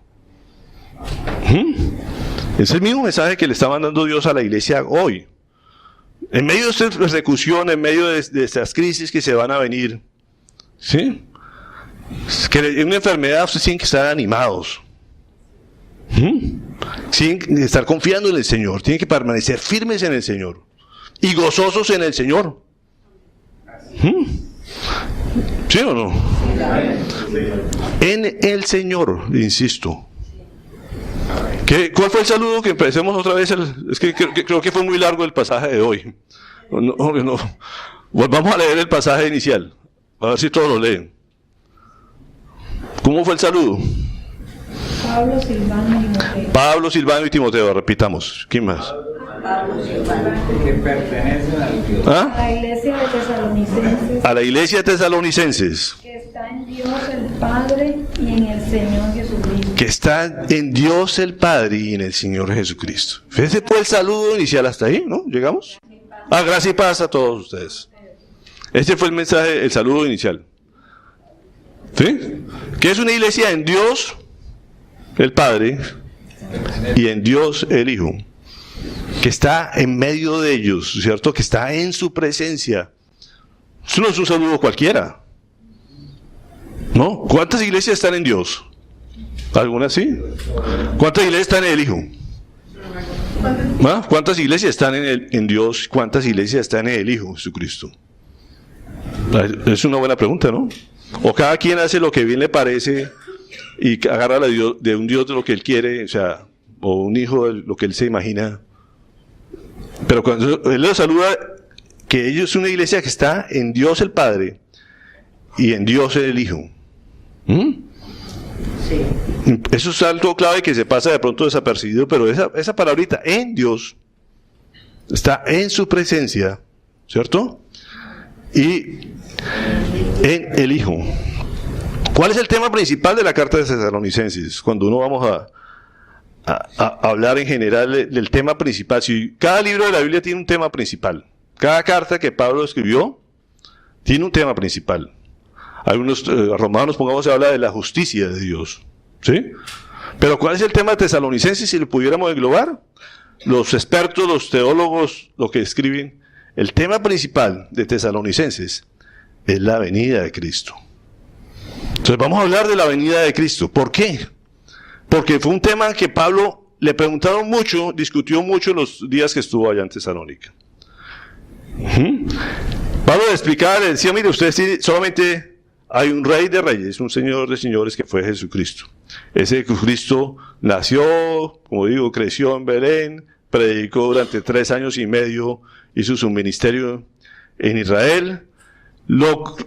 Es el mismo mensaje que le está mandando Dios a la iglesia hoy. En medio de esta persecución, en medio de estas crisis que se van a venir, ¿sí? Que en una enfermedad ustedes tienen que estar animados. Tienen que estar confiando en el Señor, tienen que permanecer firmes en el Señor y gozosos en el Señor. ¿Sí o no? En el Señor, insisto. ¿Cuál fue el saludo? Que empecemos otra vez. Es que creo que fue muy largo el pasaje de hoy. No. Volvamos a leer el pasaje inicial, a ver si todos lo leen. ¿Cómo fue el saludo? Pablo, Silvano y Timoteo, repitamos. ¿Quién más? Que pertenecen al Dios. ¿Ah? A la iglesia de Tesalonicenses, A la iglesia de Tesalonicenses, que está en Dios el Padre y en el Señor Jesucristo. que está en Dios el Padre y en el Señor Jesucristo. Ese fue el saludo inicial hasta ahí, ¿no? ¿Llegamos? Gracia y paz a todos ustedes. Este fue el mensaje, el saludo inicial. ¿Sí? Que es una iglesia en Dios el Padre y en Dios el Hijo, que está en medio de ellos, ¿cierto? Que está en su presencia. Eso no es un saludo cualquiera, ¿no? ¿Cuántas iglesias están en Dios? ¿Algunas sí? ¿Cuántas iglesias están en el Hijo? ¿Ah? ¿Cuántas iglesias están en Dios? ¿Cuántas iglesias están en el Hijo Jesucristo? Es una buena pregunta, ¿no? O cada quien hace lo que bien le parece y agarra de un Dios de lo que él quiere. O sea, o un hijo de lo que él se imagina. Pero cuando él los saluda, que ellos es una iglesia que está en Dios el Padre y en Dios el Hijo. Sí. Eso es algo clave que se pasa de pronto desapercibido, pero esa palabrita, en Dios, está en su presencia, ¿cierto? Y en el Hijo. ¿Cuál es el tema principal de la carta de Tesalonicenses? Cuando uno vamos a hablar en general del tema principal. Si cada libro de la Biblia tiene un tema principal. Cada carta que Pablo escribió tiene un tema principal. Algunos romanos, pongamos, se habla de la justicia de Dios, ¿sí? Pero ¿cuál es el tema de Tesalonicenses si lo pudiéramos englobar? Los expertos, los teólogos, lo que escriben, el tema principal de Tesalonicenses es la venida de Cristo. Entonces vamos a hablar de la venida de Cristo. ¿Por qué? Porque fue un tema que Pablo le preguntaron mucho, discutió mucho los días que estuvo allá en Tesalónica. Pablo le explicaba, le decía, mire, ustedes solamente hay un rey de reyes, un señor de señores que fue Jesucristo. Ese Jesucristo nació, como digo, creció en Belén, predicó durante 3 años y medio, hizo su ministerio en Israel, lo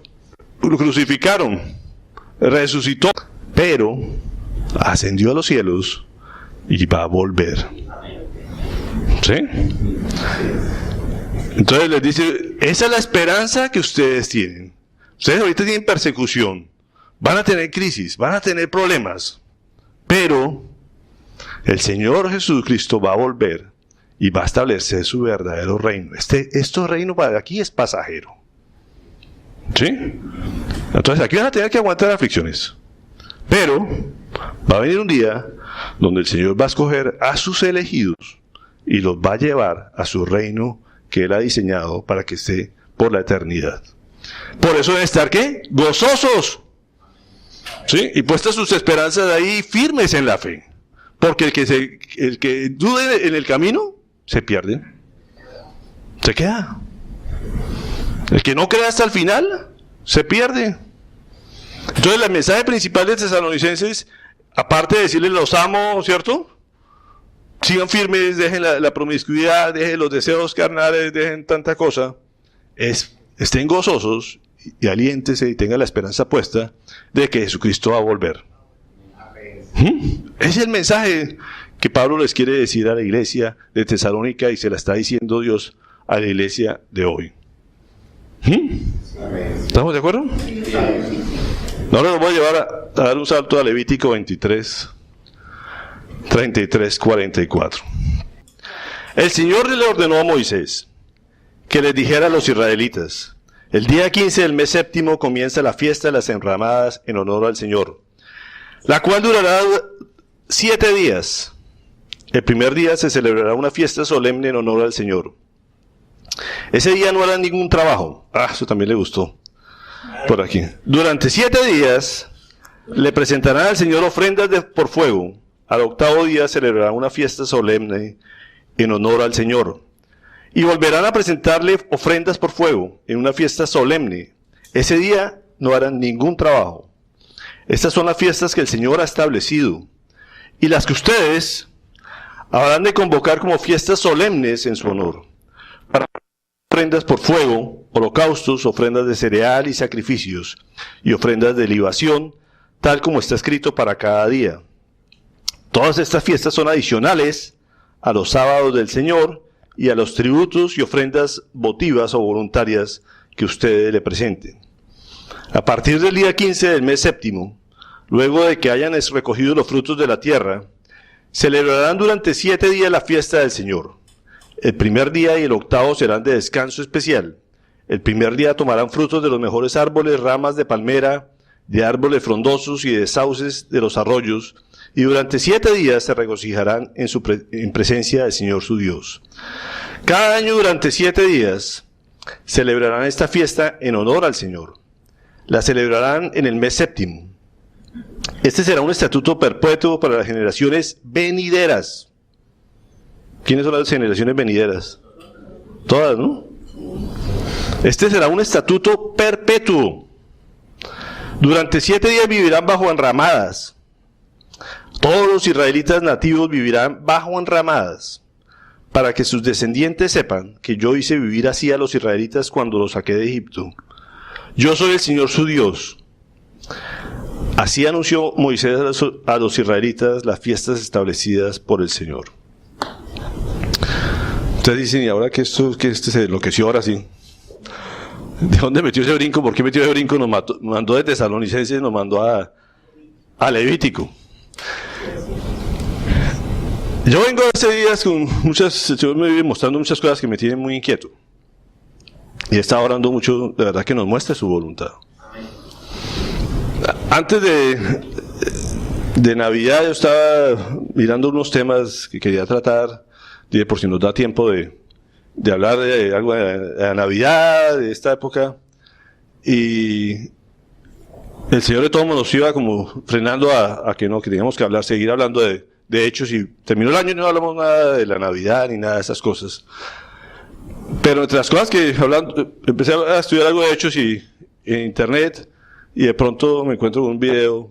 crucificaron, resucitó, pero ascendió a los cielos y va a volver. ¿Sí? Entonces les dice, esa es la esperanza que ustedes tienen. Ustedes ahorita tienen persecución, van a tener crisis, van a tener problemas, pero el Señor Jesucristo va a volver y va a establecer su verdadero reino. Este reino para aquí es pasajero. ¿Sí? Entonces aquí van a tener que aguantar aflicciones. Pero va a venir un día donde el Señor va a escoger a sus elegidos y los va a llevar a su reino que Él ha diseñado para que esté por la eternidad. Por eso deben estar, ¿qué? Gozosos. ¿Sí? Y puestas sus esperanzas ahí firmes en la fe. Porque el que dude en el camino, se pierde. Se queda. El que no crea hasta el final, se pierde. Entonces el mensaje principal de Tesalonicenses, aparte de decirles los amo, ¿cierto? Sigan firmes, dejen la promiscuidad, dejen los deseos carnales, dejen tanta cosa. Estén gozosos y aliéntense y tengan la esperanza puesta de que Jesucristo va a volver. Ese es el mensaje que Pablo les quiere decir a la iglesia de Tesalónica y se la está diciendo Dios a la iglesia de hoy. ¿Estamos de acuerdo? Ahora nos voy a llevar a dar un salto a Levítico 23, 33, 44. El Señor le ordenó a Moisés que les dijera a los israelitas: el día 15 del mes séptimo comienza la fiesta de las enramadas en honor al Señor, la cual durará 7 días. El primer día se celebrará una fiesta solemne en honor al Señor. Ese día no harán ningún trabajo. Eso también le gustó. Por aquí. Durante 7 días le presentarán al Señor ofrendas por fuego. Al 8º día celebrarán una fiesta solemne en honor al Señor. Y volverán a presentarle ofrendas por fuego en una fiesta solemne. Ese día no harán ningún trabajo. Estas son las fiestas que el Señor ha establecido y las que ustedes habrán de convocar como fiestas solemnes en su honor. Para ofrendas por fuego, holocaustos, ofrendas de cereal y sacrificios, y ofrendas de libación, tal como está escrito para cada día. Todas estas fiestas son adicionales a los sábados del Señor y a los tributos y ofrendas votivas o voluntarias que ustedes le presenten. A partir del día 15 del mes séptimo, luego de que hayan recogido los frutos de la tierra, celebrarán durante 7 días la fiesta del Señor. El primer día y el 8º serán de descanso especial. El primer día tomarán frutos de los mejores árboles, ramas de palmera, de árboles frondosos y de sauces de los arroyos, y durante 7 días se regocijarán en presencia del Señor su Dios. Cada año durante 7 días celebrarán esta fiesta en honor al Señor. La celebrarán en el mes séptimo. Este será un estatuto perpetuo para las generaciones venideras. ¿Quiénes son las generaciones venideras? Todas, ¿no? Este será un estatuto perpetuo. Durante 7 días vivirán bajo enramadas. Todos los israelitas nativos vivirán bajo enramadas, para que sus descendientes sepan que yo hice vivir así a los israelitas cuando los saqué de Egipto. Yo soy el Señor su Dios. Así anunció Moisés a los israelitas las fiestas establecidas por el Señor. Ustedes dicen, ¿y ahora que este se enloqueció ahora sí? ¿De dónde metió ese brinco? ¿Por qué metió ese brinco? Nos mandó de Tesalonicenses, nos mandó a Levítico. Yo vengo hace días con yo me vive mostrando muchas cosas que me tienen muy inquieto. Y he estado orando mucho, de verdad, que nos muestre su voluntad. Antes de Navidad yo estaba mirando unos temas que quería tratar, dije, por si nos da tiempo de hablar de algo de la Navidad, de esta época, y el Señor de todos nos iba como frenando a que no, que teníamos que hablar, seguir hablando de hechos, y terminó el año y no hablamos nada de la Navidad ni nada de esas cosas. Pero entre las cosas que empecé a estudiar algo de hechos en internet, y de pronto me encuentro con un video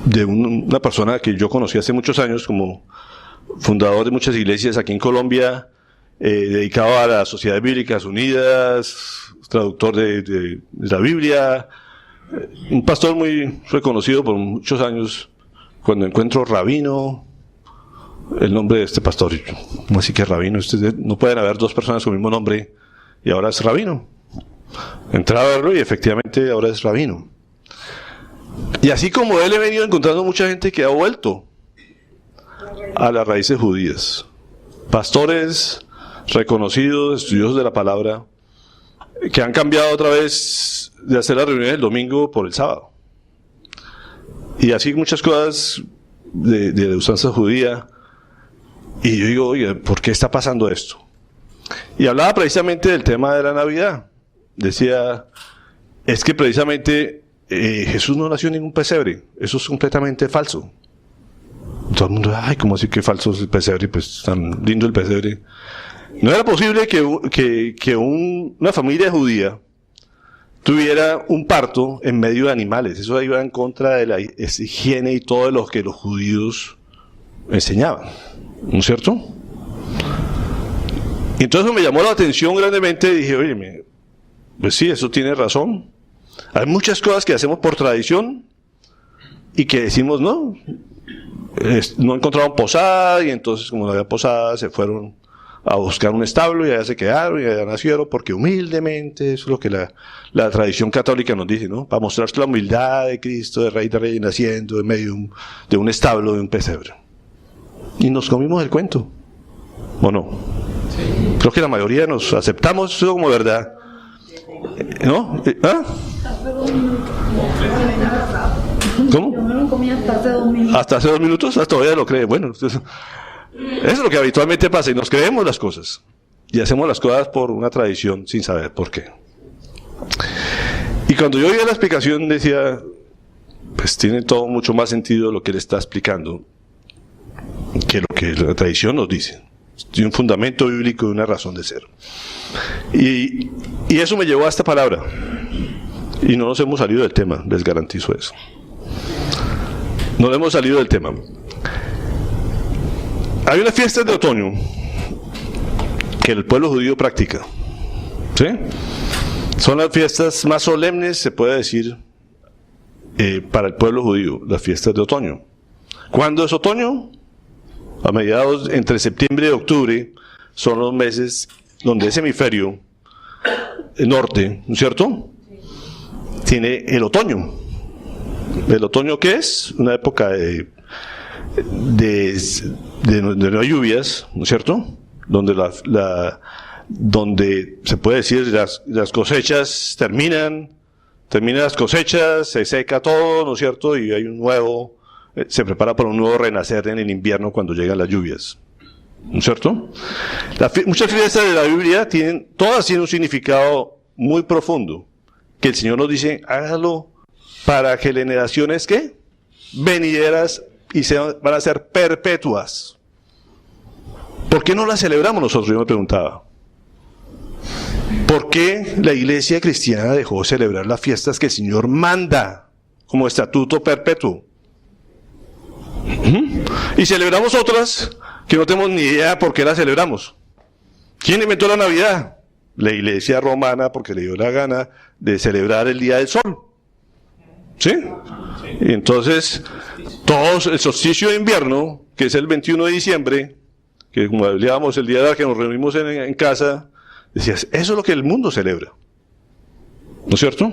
de una persona que yo conocí hace muchos años como fundador de muchas iglesias aquí en Colombia, dedicado a las Sociedades Bíblicas Unidas, traductor de la Biblia, un pastor muy reconocido por muchos años. Cuando encuentro Rabino, el nombre de este pastor, ¿cómo así que Rabino? No pueden haber dos personas con el mismo nombre y ahora es Rabino. Entré a verlo y efectivamente ahora es Rabino. Y así como él, he venido encontrando mucha gente que ha vuelto a las raíces judías. Pastores reconocidos, estudiosos de la palabra, que han cambiado otra vez de hacer las reuniones el domingo por el sábado. Y así muchas cosas de la usanza judía. Y yo digo, oye, ¿por qué está pasando esto? Y hablaba precisamente del tema de la Navidad. Decía, es que precisamente Jesús no nació en ningún pesebre. Eso es completamente falso. Todo el mundo, ay, ¿cómo así que falso es el pesebre? Pues tan lindo el pesebre. No era posible que una familia judía tuviera un parto en medio de animales. Eso iba en contra de la higiene y todo lo que los judíos enseñaban, ¿no es cierto? Y entonces me llamó la atención grandemente y dije, oye, pues sí, eso tiene razón. Hay muchas cosas que hacemos por tradición y que decimos, no encontraron posada, y entonces como no había posada se fueron a buscar un establo y allá se quedaron y allá nacieron, porque humildemente, eso es lo que la tradición católica nos dice, ¿no? Para mostrarse la humildad de Cristo, de Rey de Reyes, naciendo en medio de un establo, de un pesebre. Y nos comimos el cuento, ¿o no? Sí. Creo que la mayoría nos aceptamos eso como verdad, ¿no? ¿Ah? ¿Cómo? Yo me lo comí hasta hace 2 minutos. ¿Hasta hace 2 minutos? Hasta todavía lo cree. Bueno, eso es lo que habitualmente pasa, y nos creemos las cosas. Y hacemos las cosas por una tradición sin saber por qué. Y cuando yo oía la explicación decía, pues tiene todo mucho más sentido lo que él está explicando que lo que la tradición nos dice. Tiene un fundamento bíblico y una razón de ser. Y eso me llevó a esta palabra. Y no nos hemos salido del tema, les garantizo eso. No hemos salido del tema. Hay unas fiestas de otoño que el pueblo judío practica, ¿sí? Son las fiestas más solemnes, se puede decir, para el pueblo judío, las fiestas de otoño. ¿Cuándo es otoño? A mediados, entre septiembre y octubre, son los meses donde ese hemisferio norte, ¿no es cierto?, tiene el otoño. ¿El otoño qué es? Una época donde no hay lluvias, ¿no es cierto?, donde donde se puede decir las cosechas terminan las cosechas, se seca todo, ¿no es cierto?, y hay se prepara para un nuevo renacer en el invierno cuando llegan las lluvias, ¿no es cierto? Muchas fiestas de la Biblia todas tienen un significado muy profundo, que el Señor nos dice, hágalo para que las generaciones, ¿qué?, venideras, y van a ser perpetuas. ¿Por qué no las celebramos nosotros? Yo me preguntaba. ¿Por qué la iglesia cristiana dejó de celebrar las fiestas que el Señor manda como estatuto perpetuo? Y celebramos otras que no tenemos ni idea por qué las celebramos. ¿Quién inventó la Navidad? La Iglesia romana, porque le dio la gana de celebrar el Día del Sol. ¿Sí? Y entonces, todos el solsticio de invierno, que es el 21 de diciembre, que como hablábamos el día de que nos reunimos en casa, decías, eso es lo que el mundo celebra. ¿No es cierto?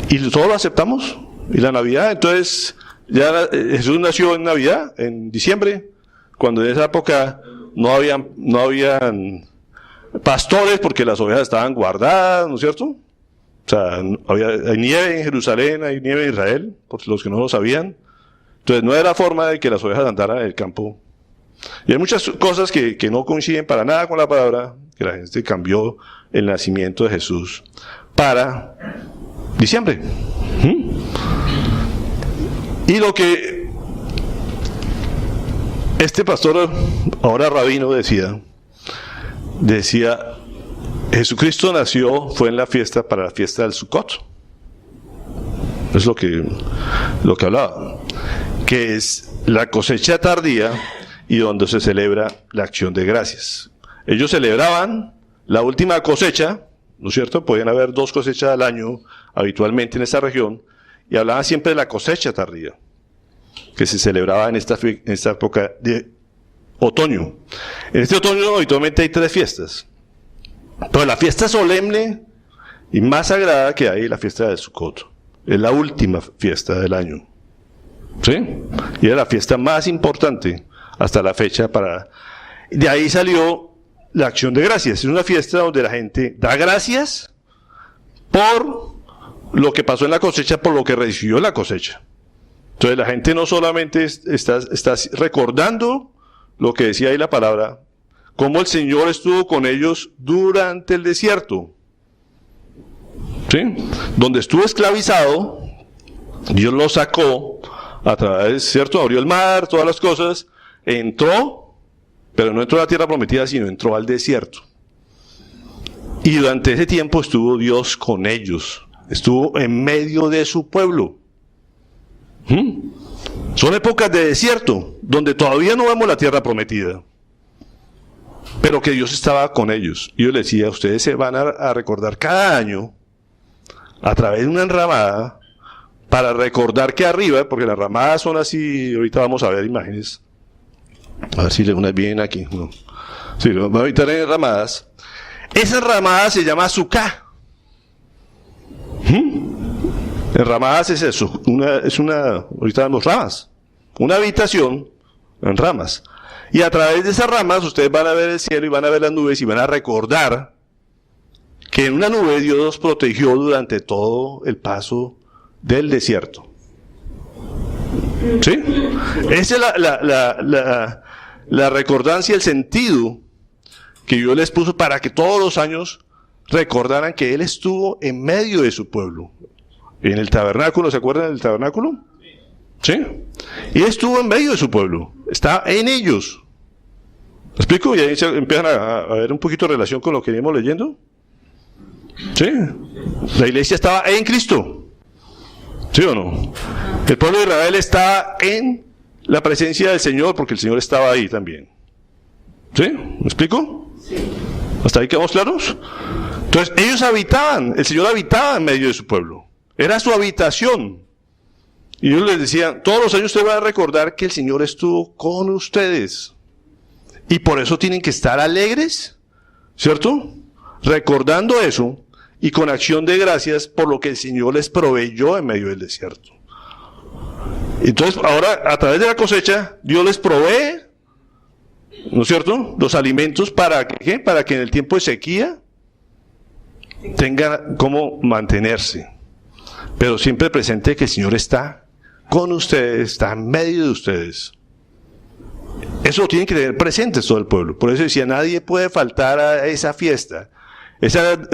Y todos lo aceptamos. Y la Navidad, entonces, ya Jesús nació en Navidad, en diciembre, cuando en esa época no habían pastores porque las ovejas estaban guardadas, ¿no es cierto? O sea, hay nieve en Jerusalén, hay nieve en Israel, por los que no lo sabían. Entonces no era forma de que las ovejas andaran en el campo. Y hay muchas cosas que no coinciden para nada con la palabra, que la gente cambió el nacimiento de Jesús para diciembre. Y lo que este pastor, ahora rabino, decía, Jesucristo nació, fue en la fiesta, para la fiesta del Sukkot. Es lo que hablaba, que es la cosecha tardía y donde se celebra la acción de gracias. Ellos celebraban la última cosecha, ¿no es cierto? Podían haber 2 cosechas al año habitualmente en esa región, y hablaban siempre de la cosecha tardía, que se celebraba en esta época de otoño. En este otoño habitualmente hay 3 fiestas. Pero la fiesta solemne y más sagrada que hay, la fiesta del Sukkot. Es la última fiesta del año. ¿Sí? Y era la fiesta más importante hasta la fecha de ahí salió la acción de gracias. Es una fiesta donde la gente da gracias por lo que pasó en la cosecha, por lo que recibió la cosecha. Entonces la gente no solamente está recordando lo que decía ahí la palabra, cómo el Señor estuvo con ellos durante el desierto. ¿Sí? Donde estuvo esclavizado, Dios lo sacó a través, ¿cierto? Abrió el mar, todas las cosas, entró, pero no entró a la tierra prometida, sino entró al desierto. Y durante ese tiempo estuvo Dios con ellos, estuvo en medio de su pueblo. Son épocas de desierto, donde todavía no vemos la tierra prometida, pero que Dios estaba con ellos. Y yo les decía, ustedes se van a recordar cada año, a través de una enramada, para recordar que arriba, porque las ramadas son así, ahorita vamos a ver imágenes, a ver si le unas bien aquí, no. Sí, vamos a evitar en ramadas. Esa ramada se llama Sukkah. Enramadas es eso, ahorita vemos ramas, una habitación en ramas. Y a través de esas ramas ustedes van a ver el cielo y van a ver las nubes y van a recordar que en una nube Dios los protegió durante todo el paso del desierto. ¿Sí? Esa es la recordancia, el sentido que Dios les puso para que todos los años recordaran que Él estuvo en medio de su pueblo. En el tabernáculo, ¿se acuerdan del tabernáculo? ¿Sí? Y estuvo en medio de su pueblo, está en ellos. ¿Me explico? Y ahí empiezan a ver un poquito de relación con lo que venimos leyendo. ¿Sí? La iglesia estaba en Cristo. ¿Sí o no? El pueblo de Israel estaba en la presencia del Señor, porque el Señor estaba ahí también. ¿Sí? ¿Me explico? Sí. ¿Hasta ahí quedamos claros? Entonces, ellos habitaban, el Señor habitaba en medio de su pueblo. Era su habitación. Y ellos les decían, todos los años ustedes van a recordar que el Señor estuvo con ustedes. Y por eso tienen que estar alegres, ¿cierto? Recordando eso y con acción de gracias por lo que el Señor les proveyó en medio del desierto. Entonces, ahora, a través de la cosecha, Dios les provee, ¿no es cierto?, los alimentos para que, para que en el tiempo de sequía tengan cómo mantenerse. Pero siempre presente que el Señor está con ustedes, está en medio de ustedes. Eso lo tienen que tener presentes todo el pueblo. Por eso decía, nadie puede faltar a esa fiesta. Esa era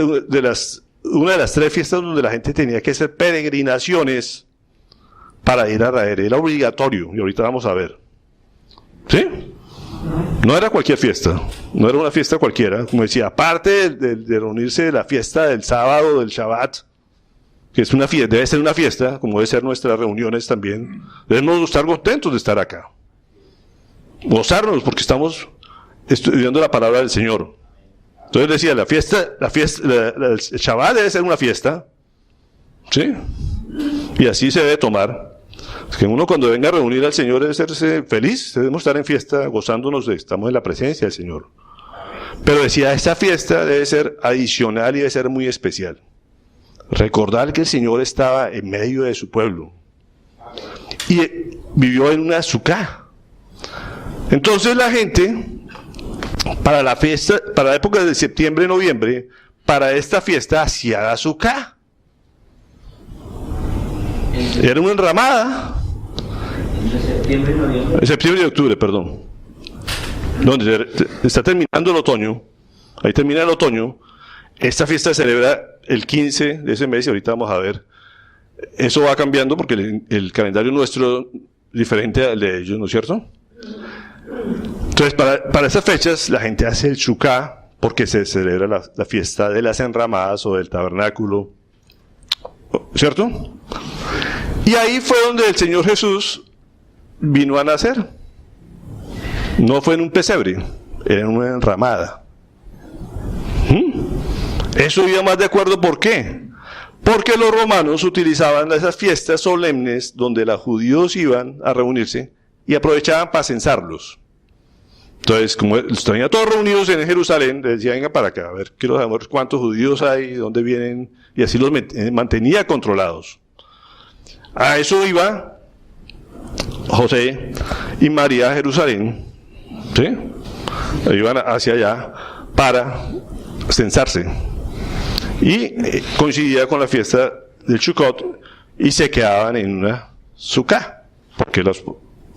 una de las 3 fiestas donde la gente tenía que hacer peregrinaciones para ir a Israel. Era obligatorio, y ahorita vamos a ver. ¿Sí? No era cualquier fiesta, no era una fiesta cualquiera. Como decía, aparte de reunirse de la fiesta del sábado, del Shabbat, que es una fiesta, debe ser una fiesta, como debe ser nuestras reuniones también. Debemos estar contentos de estar acá. Gozarnos porque estamos estudiando la palabra del Señor. Entonces decía, el Shabbat debe ser una fiesta, ¿sí? Y así se debe tomar. Es que uno cuando venga a reunir al Señor debe serse feliz, debemos estar en fiesta gozándonos de, estamos en la presencia del Señor. Pero decía, esta fiesta debe ser adicional y debe ser muy especial. Recordar que el Señor estaba en medio de su pueblo y vivió en una sucá. Entonces la gente, para la fiesta, para la época de septiembre, noviembre, para esta fiesta hacía la sucá. Era una enramada. En septiembre y octubre, perdón. Donde está terminando el otoño. Ahí termina el otoño. Esta fiesta se celebra el 15 de ese mes y ahorita vamos a ver. Eso va cambiando porque el calendario nuestro es diferente al de ellos, ¿no es cierto? Entonces, para esas fechas, la gente hace el Sukkah porque se celebra la fiesta de las enramadas o del tabernáculo, ¿cierto? Y ahí fue donde el Señor Jesús vino a nacer. No fue en un pesebre, era en una enramada. Eso iba más de acuerdo, ¿por qué? Porque los romanos utilizaban esas fiestas solemnes donde los judíos iban a reunirse y aprovechaban para censarlos. Entonces, como los tenían todos reunidos en Jerusalén, les decía, venga para acá, a ver, quiero saber cuántos judíos hay, dónde vienen, y así los mantenía controlados. A eso iba José y María a Jerusalén, ¿sí? Iban hacia allá para censarse. Y coincidía con la fiesta del Sukkot y se quedaban en una sukkah, porque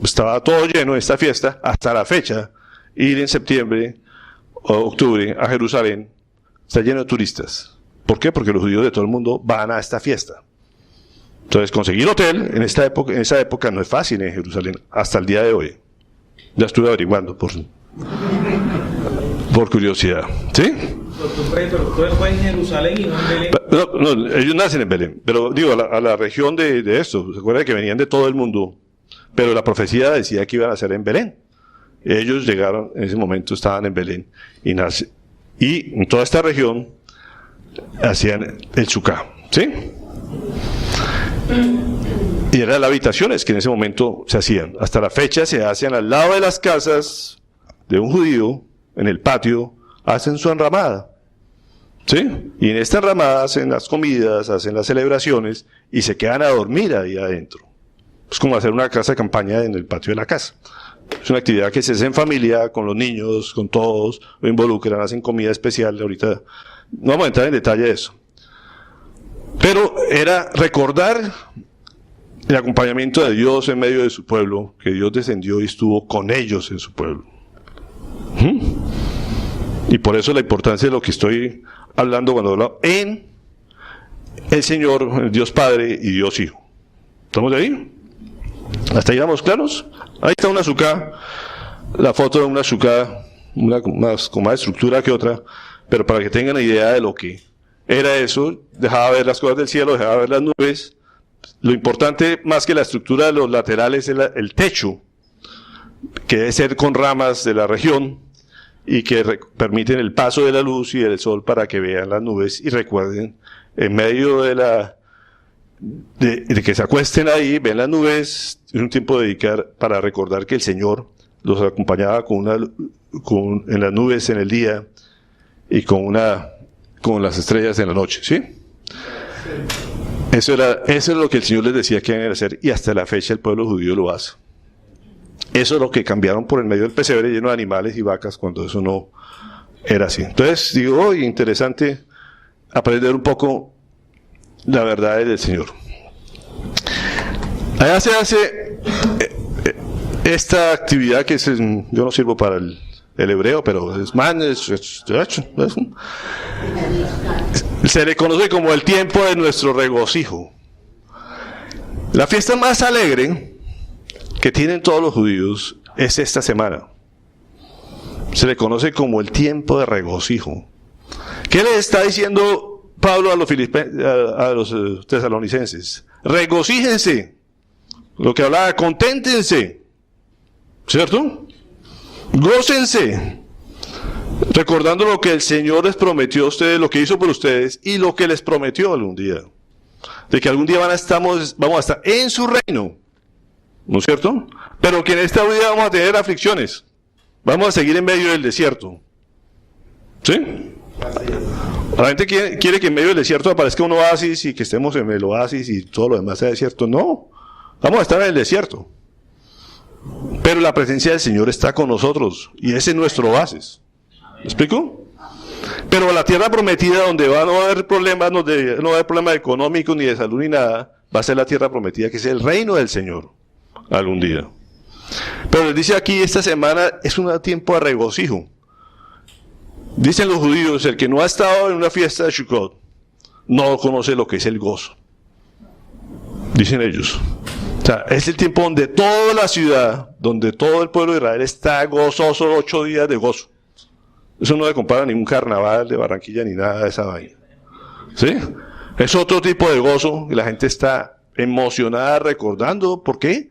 estaba todo lleno de esta fiesta hasta la fecha. Ir en septiembre o octubre a Jerusalén está lleno de turistas. ¿Por qué? Porque los judíos de todo el mundo van a esta fiesta. Entonces, conseguir hotel en esa época no es fácil en Jerusalén, hasta el día de hoy. Ya estuve averiguando por curiosidad. ¿Sí? Pero tú fue en Jerusalén y no en Belén. No, ellos nacen en Belén, pero digo, a la región de esto, se acuerda que venían de todo el mundo, pero la profecía decía que iban a ser en Belén. Ellos llegaron, en ese momento estaban en Belén, y en toda esta región hacían el Sukkah, ¿sí? Y eran las habitaciones que en ese momento se hacían. Hasta la fecha se hacen al lado de las casas de un judío, en el patio, hacen su enramada, ¿sí? Y en esta enramada hacen las comidas, hacen las celebraciones, y se quedan a dormir ahí adentro. Es como hacer una casa de campaña en el patio de la casa. Es una actividad que se hace en familia, con los niños, con todos, lo involucran, hacen comida especial. Ahorita no vamos a entrar en detalle de eso. Pero era recordar el acompañamiento de Dios en medio de su pueblo, que Dios descendió y estuvo con ellos en su pueblo. Y por eso la importancia de lo que estoy hablando cuando hablo en el Señor, el Dios Padre y Dios Hijo. ¿Estamos de ahí? ¿Hasta ahí vamos claros? Ahí está una sukkah, la foto de una sukkah, con más estructura que otra, pero para que tengan idea de lo que era eso, dejaba ver las cosas del cielo, dejaba ver las nubes. Lo importante, más que la estructura de los laterales, es el techo, que debe ser con ramas de la región y que permiten el paso de la luz y del sol para que vean las nubes y recuerden, en medio de que se acuesten ahí, ven las nubes, es un tiempo de dedicar para recordar que el Señor los acompañaba en las nubes en el día y con las estrellas en la noche, ¿sí? Eso es lo que el Señor les decía que iban a hacer, y hasta la fecha el pueblo judío lo hace. Eso es lo que cambiaron por el medio del pesebre lleno de animales y vacas, cuando eso no era así. Entonces, digo, interesante aprender un poco la verdad del Señor. Allá se hace esta actividad que yo no sirvo para el hebreo, pero se le conoce como el tiempo de nuestro regocijo. La fiesta más alegre que tienen todos los judíos es esta semana. Se le conoce como el tiempo de regocijo. ¿Qué le está diciendo Pablo a los tesalonicenses: regocíjense, lo que hablaba, conténtense, ¿cierto? Gócense, recordando lo que el Señor les prometió a ustedes, lo que hizo por ustedes y lo que les prometió algún día, de que algún día vamos a estar en su reino, ¿no es cierto? Pero que en esta vida vamos a tener aflicciones, vamos a seguir en medio del desierto, ¿sí? La gente quiere que en medio del desierto aparezca un oasis y que estemos en el oasis y todo lo demás sea desierto. No, vamos a estar en el desierto. Pero la presencia del Señor está con nosotros y ese es nuestro oasis. ¿Me explico? Pero la tierra prometida, donde no va a haber problemas, no va a haber problemas económicos ni de salud ni nada, va a ser la tierra prometida, que es el reino del Señor algún día. Pero les dice aquí, esta semana es un tiempo de regocijo. Dicen los judíos: el que no ha estado en una fiesta de Sukkot no conoce lo que es el gozo. Dicen ellos. O sea, es el tiempo donde toda la ciudad, donde todo el pueblo de Israel está gozoso, 8 días de gozo. Eso no se compara a ningún carnaval de Barranquilla ni nada de esa vaina. ¿Sí? Es otro tipo de gozo y la gente está emocionada recordando. ¿Por qué?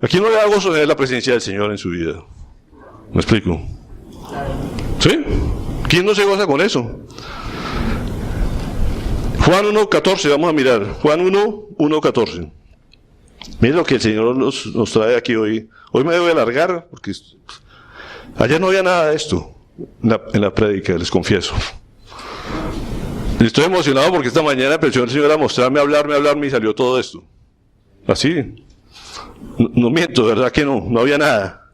¿A quién no le da gozo tener la presencia del Señor en su vida? ¿Me explico? ¿Sí? ¿Quién no se goza con eso? Juan 1:14, vamos a mirar. Juan 1:14. Miren lo que el Señor nos trae aquí hoy. Hoy me debo alargar porque ayer no había nada de esto en la prédica, les confieso. Estoy emocionado porque esta mañana empezó el Señor a mostrarme, a hablarme y salió todo esto. Así. No miento, ¿verdad que no había nada?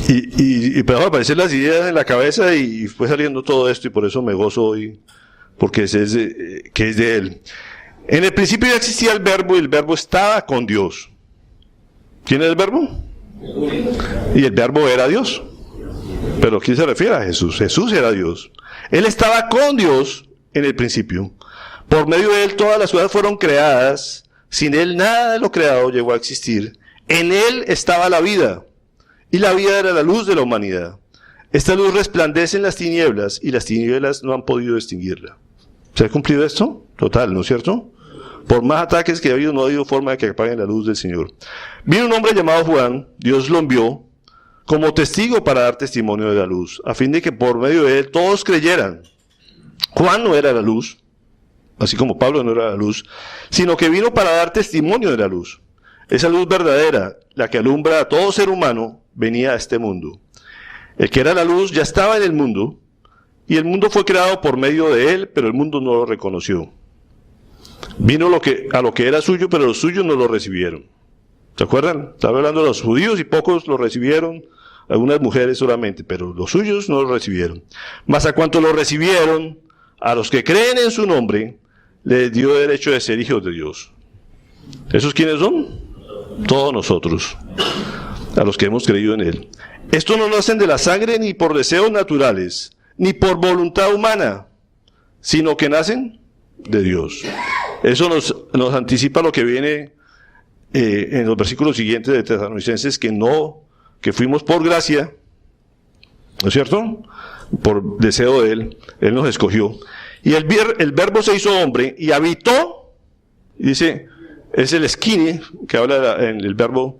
Y empezaron a aparecer las ideas en la cabeza y fue saliendo todo esto y por eso me gozo hoy, porque que es de Él. En el principio ya existía el Verbo y el Verbo estaba con Dios. ¿Quién es el Verbo? Y el Verbo era Dios. ¿Pero quién se refiere a Jesús? Jesús era Dios. Él estaba con Dios en el principio. Por medio de Él todas las cosas fueron creadas. Sin Él nada de lo creado llegó a existir. En Él estaba la vida. Y la vida era la luz de la humanidad. Esta luz resplandece en las tinieblas y las tinieblas no han podido distinguirla. ¿Se ha cumplido esto? Total, ¿no es cierto? Por más ataques que ha habido, no ha habido forma de que apaguen la luz del Señor. Vino un hombre llamado Juan, Dios lo envió como testigo para dar testimonio de la luz, a fin de que por medio de él todos creyeran. Juan no era la luz, así como Pablo no era la luz, sino que vino para dar testimonio de la luz. Esa luz verdadera, la que alumbra a todo ser humano, venía a este mundo. El que era la luz ya estaba en el mundo, y el mundo fue creado por medio de él, pero el mundo no lo reconoció. Vino a lo que era suyo, pero los suyos no lo recibieron. ¿Se acuerdan? Estaba hablando de los judíos y pocos lo recibieron, algunas mujeres solamente, pero los suyos no lo recibieron. Mas a cuanto lo recibieron, a los que creen en su nombre, les dio derecho de ser hijos de Dios. ¿Esos quiénes son? Todos nosotros, a los que hemos creído en Él. Estos no nacen de la sangre ni por deseos naturales, ni por voluntad humana, sino que nacen de Dios. Eso nos anticipa lo que viene en los versículos siguientes de Tesalonicenses, que fuimos por gracia, ¿no es cierto? Por deseo de Él nos escogió. Y el Verbo se hizo hombre y habitó, dice, es el esquine que habla en el verbo,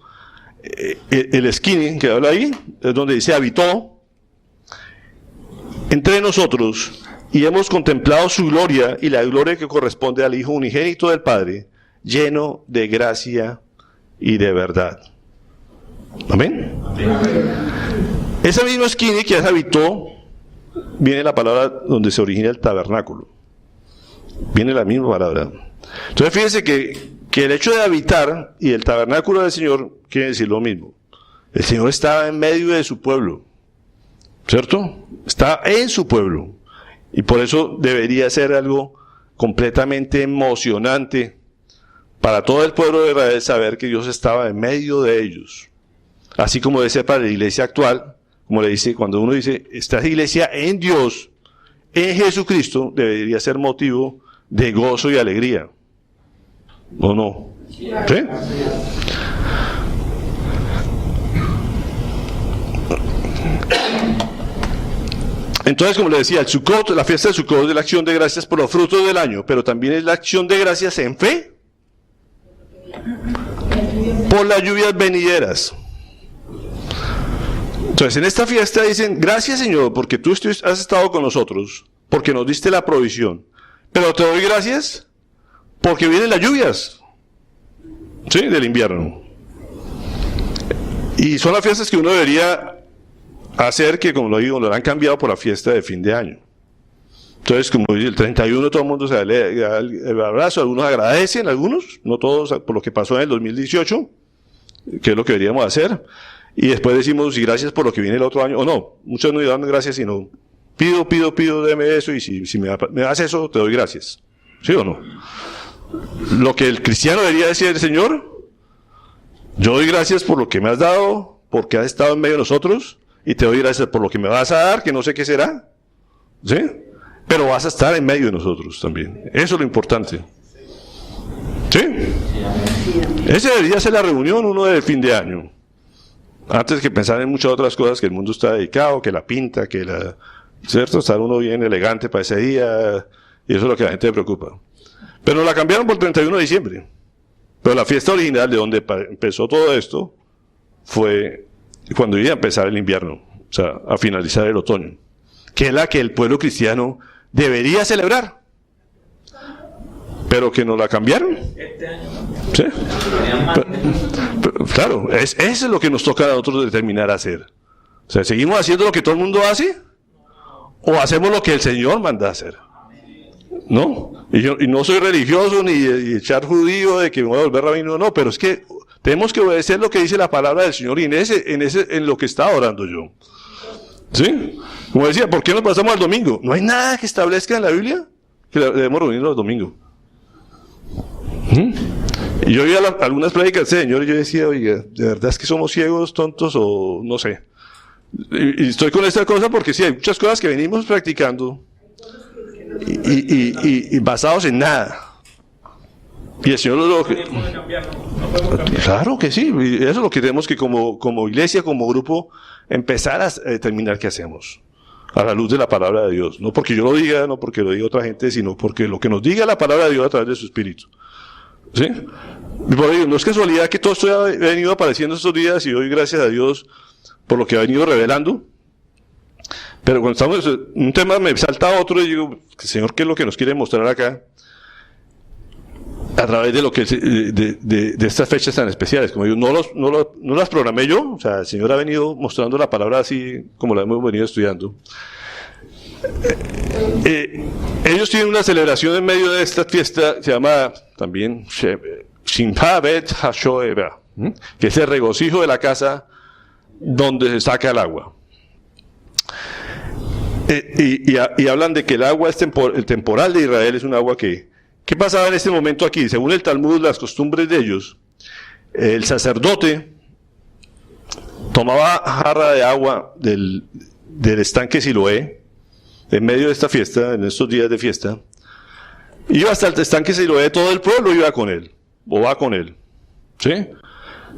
el esquine que habla ahí, es donde dice habitó entre nosotros, y hemos contemplado su gloria y la gloria que corresponde al Hijo unigénito del Padre, lleno de gracia y de verdad. Amén. Esa misma esquina que habitó, viene la palabra donde se origina el tabernáculo. Viene la misma palabra. Entonces fíjense que el hecho de habitar y el tabernáculo del Señor quiere decir lo mismo. El Señor estaba en medio de su pueblo, ¿cierto? Está en su pueblo. Y por eso debería ser algo completamente emocionante para todo el pueblo de Israel saber que Dios estaba en medio de ellos. Así como debe ser para la iglesia actual, como le dice, cuando uno dice, esta iglesia en Dios, en Jesucristo, debería ser motivo de gozo y alegría. ¿O no? ¿Sí? Entonces, como le decía, el Sukkot, la fiesta de Sukkot es la acción de gracias por los frutos del año, pero también es la acción de gracias en fe por las lluvias venideras. Entonces, en esta fiesta dicen, gracias Señor, porque tú has estado con nosotros, porque nos diste la provisión, pero te doy gracias porque vienen las lluvias, ¿sí?, del invierno. Y son las fiestas que uno debería hacer, que como lo digo, lo han cambiado por la fiesta de fin de año. Entonces, como dice, el 31 todo el mundo se da el abrazo, algunos agradecen, algunos, no todos, por lo que pasó en el 2018, que es lo que deberíamos hacer, y después decimos, y gracias por lo que viene el otro año, o no, muchos no dan gracias, sino, pido, deme eso, y si me das eso, te doy gracias. ¿Sí o no? Lo que el cristiano debería decir, Señor, yo doy gracias por lo que me has dado, porque has estado en medio de nosotros, y te doy gracias por lo que me vas a dar, que no sé qué será, ¿sí? Pero vas a estar en medio de nosotros también. Eso es lo importante. ¿Sí? Esa debería ser la reunión uno del fin de año. Antes que pensar en muchas otras cosas que el mundo está dedicado, que la pinta, que la... ¿Cierto? Estar uno bien elegante para ese día, y eso es lo que a la gente le preocupa. Pero la cambiaron por el 31 de diciembre. Pero la fiesta original de donde empezó todo esto fue cuando iba a empezar el invierno, o sea, a finalizar el otoño, que es la que el pueblo cristiano debería celebrar, pero que nos la cambiaron. ¿Sí? Pero, claro, eso es lo que nos toca a nosotros determinar hacer. O sea, ¿seguimos haciendo lo que todo el mundo hace? ¿O hacemos lo que el Señor manda hacer? ¿No? Y no soy religioso ni echar judío de que me voy a volver rabino, no, pero es que tenemos que obedecer lo que dice la palabra del Señor y en lo que está orando yo. ¿Sí? Como decía, ¿por qué nos pasamos al domingo? No hay nada que establezca en la Biblia que debemos reunirnos los domingos. Y yo oía algunas prédicas del Señor y yo decía, oiga, ¿de verdad es que somos ciegos, tontos o no sé? Y estoy con esta cosa porque sí, hay muchas cosas que venimos practicando y basados en nada. Y el Señor lo que... Claro que sí, y eso es lo que tenemos que como iglesia, como grupo, empezar a determinar qué hacemos a la luz de la palabra de Dios. No porque yo lo diga, no porque lo diga otra gente, sino porque lo que nos diga la palabra de Dios a través de su Espíritu. ¿Sí? Y por ello, no es casualidad que todo esto ha venido apareciendo estos días y doy gracias a Dios por lo que ha venido revelando. Pero cuando estamos en un tema me salta otro y digo, Señor, ¿qué es lo que nos quiere mostrar acá? A través de lo que de estas fechas tan especiales, como digo, no las programé yo, o sea, el Señor ha venido mostrando la palabra así como la hemos venido estudiando. Ellos tienen una celebración en medio de esta fiesta, se llama también Shimha Bet HaShoeva, que es el regocijo de la casa donde se saca el agua. Y hablan de que el agua, el temporal de Israel, es un agua que... ¿Qué pasaba en este momento aquí? Según el Talmud, las costumbres de ellos, el sacerdote tomaba jarra de agua del estanque Siloé, en medio de esta fiesta, en estos días de fiesta, iba hasta el estanque Siloé, todo el pueblo iba con él, o va con él, ¿sí?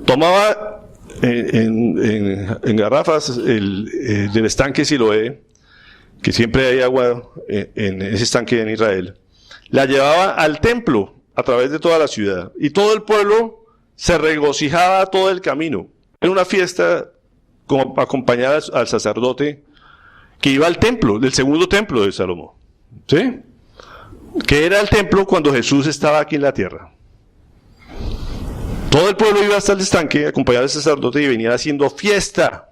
Tomaba en garrafas del estanque Siloé, que siempre hay agua en ese estanque en Israel, la llevaba al templo a través de toda la ciudad y todo el pueblo se regocijaba todo el camino. Era una fiesta como para acompañar al sacerdote que iba al templo, del segundo templo de Salomón, ¿sí? Que era el templo cuando Jesús estaba aquí en la tierra. Todo el pueblo iba hasta el estanque a acompañar al sacerdote y venía haciendo fiesta,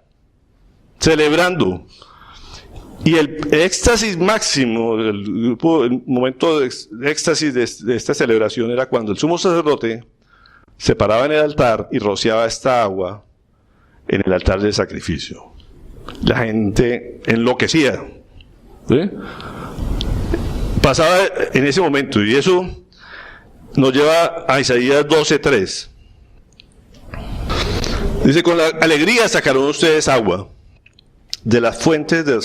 celebrando. Y el éxtasis máximo, el momento de éxtasis de esta celebración era cuando el sumo sacerdote se paraba en el altar y rociaba esta agua en el altar del sacrificio. La gente enloquecía, ¿sí? Pasaba en ese momento, y eso nos lleva a Isaías 12:3. Dice, con la alegría sacaron ustedes agua de las fuentes de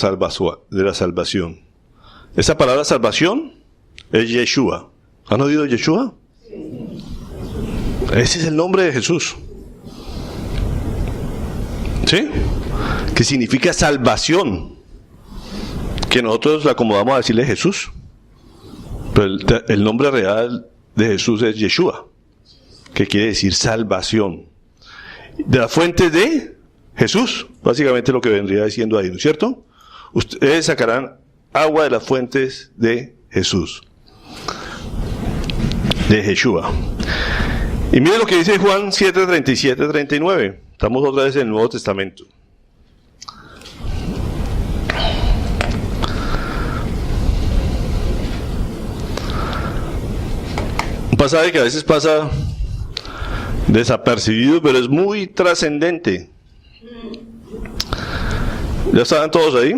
la salvación. Esa palabra salvación es Yeshua. ¿Han oído Yeshua? Ese es el nombre de Jesús. ¿Sí? Que significa salvación. que nosotros le acomodamos a decirle Jesús. Pero el nombre real de Jesús es Yeshua, que quiere decir salvación. De la fuente de Jesús, básicamente lo que vendría diciendo ahí, ¿no es cierto? Ustedes sacarán agua de las fuentes de Jesús, de Yeshua. Y mire lo que dice Juan 7:37-39. Estamos otra vez en el Nuevo Testamento. Un pasaje que a veces pasa desapercibido, pero es muy trascendente. ¿Ya estaban todos ahí?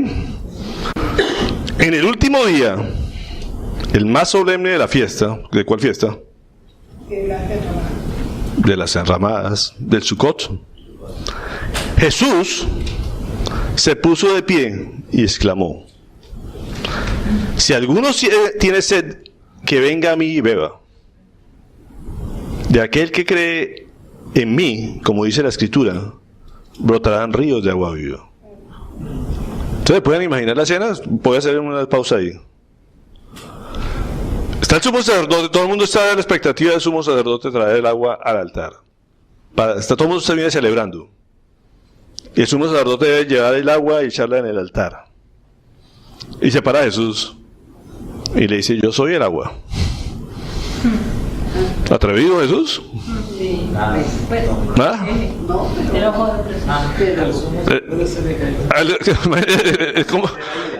En el último día, el más solemne de la fiesta, ¿de cuál fiesta? De las enramadas, del Sukkot. Jesús se puso de pie y exclamó: si alguno tiene sed, que venga a mí y beba. De aquel que cree en mí, como dice la Escritura, brotarán ríos de agua viva. ¿Ustedes pueden imaginar la escena? Voy a hacer una pausa ahí. Está el sumo sacerdote, todo el mundo está en la expectativa del sumo sacerdote traer el agua al altar. Todo el mundo se viene celebrando. Y el sumo sacerdote debe llevar el agua y echarla en el altar. Y se para Jesús y le dice: yo soy el agua. ¿Atrevido Jesús? Sí. ¿Ah? Es como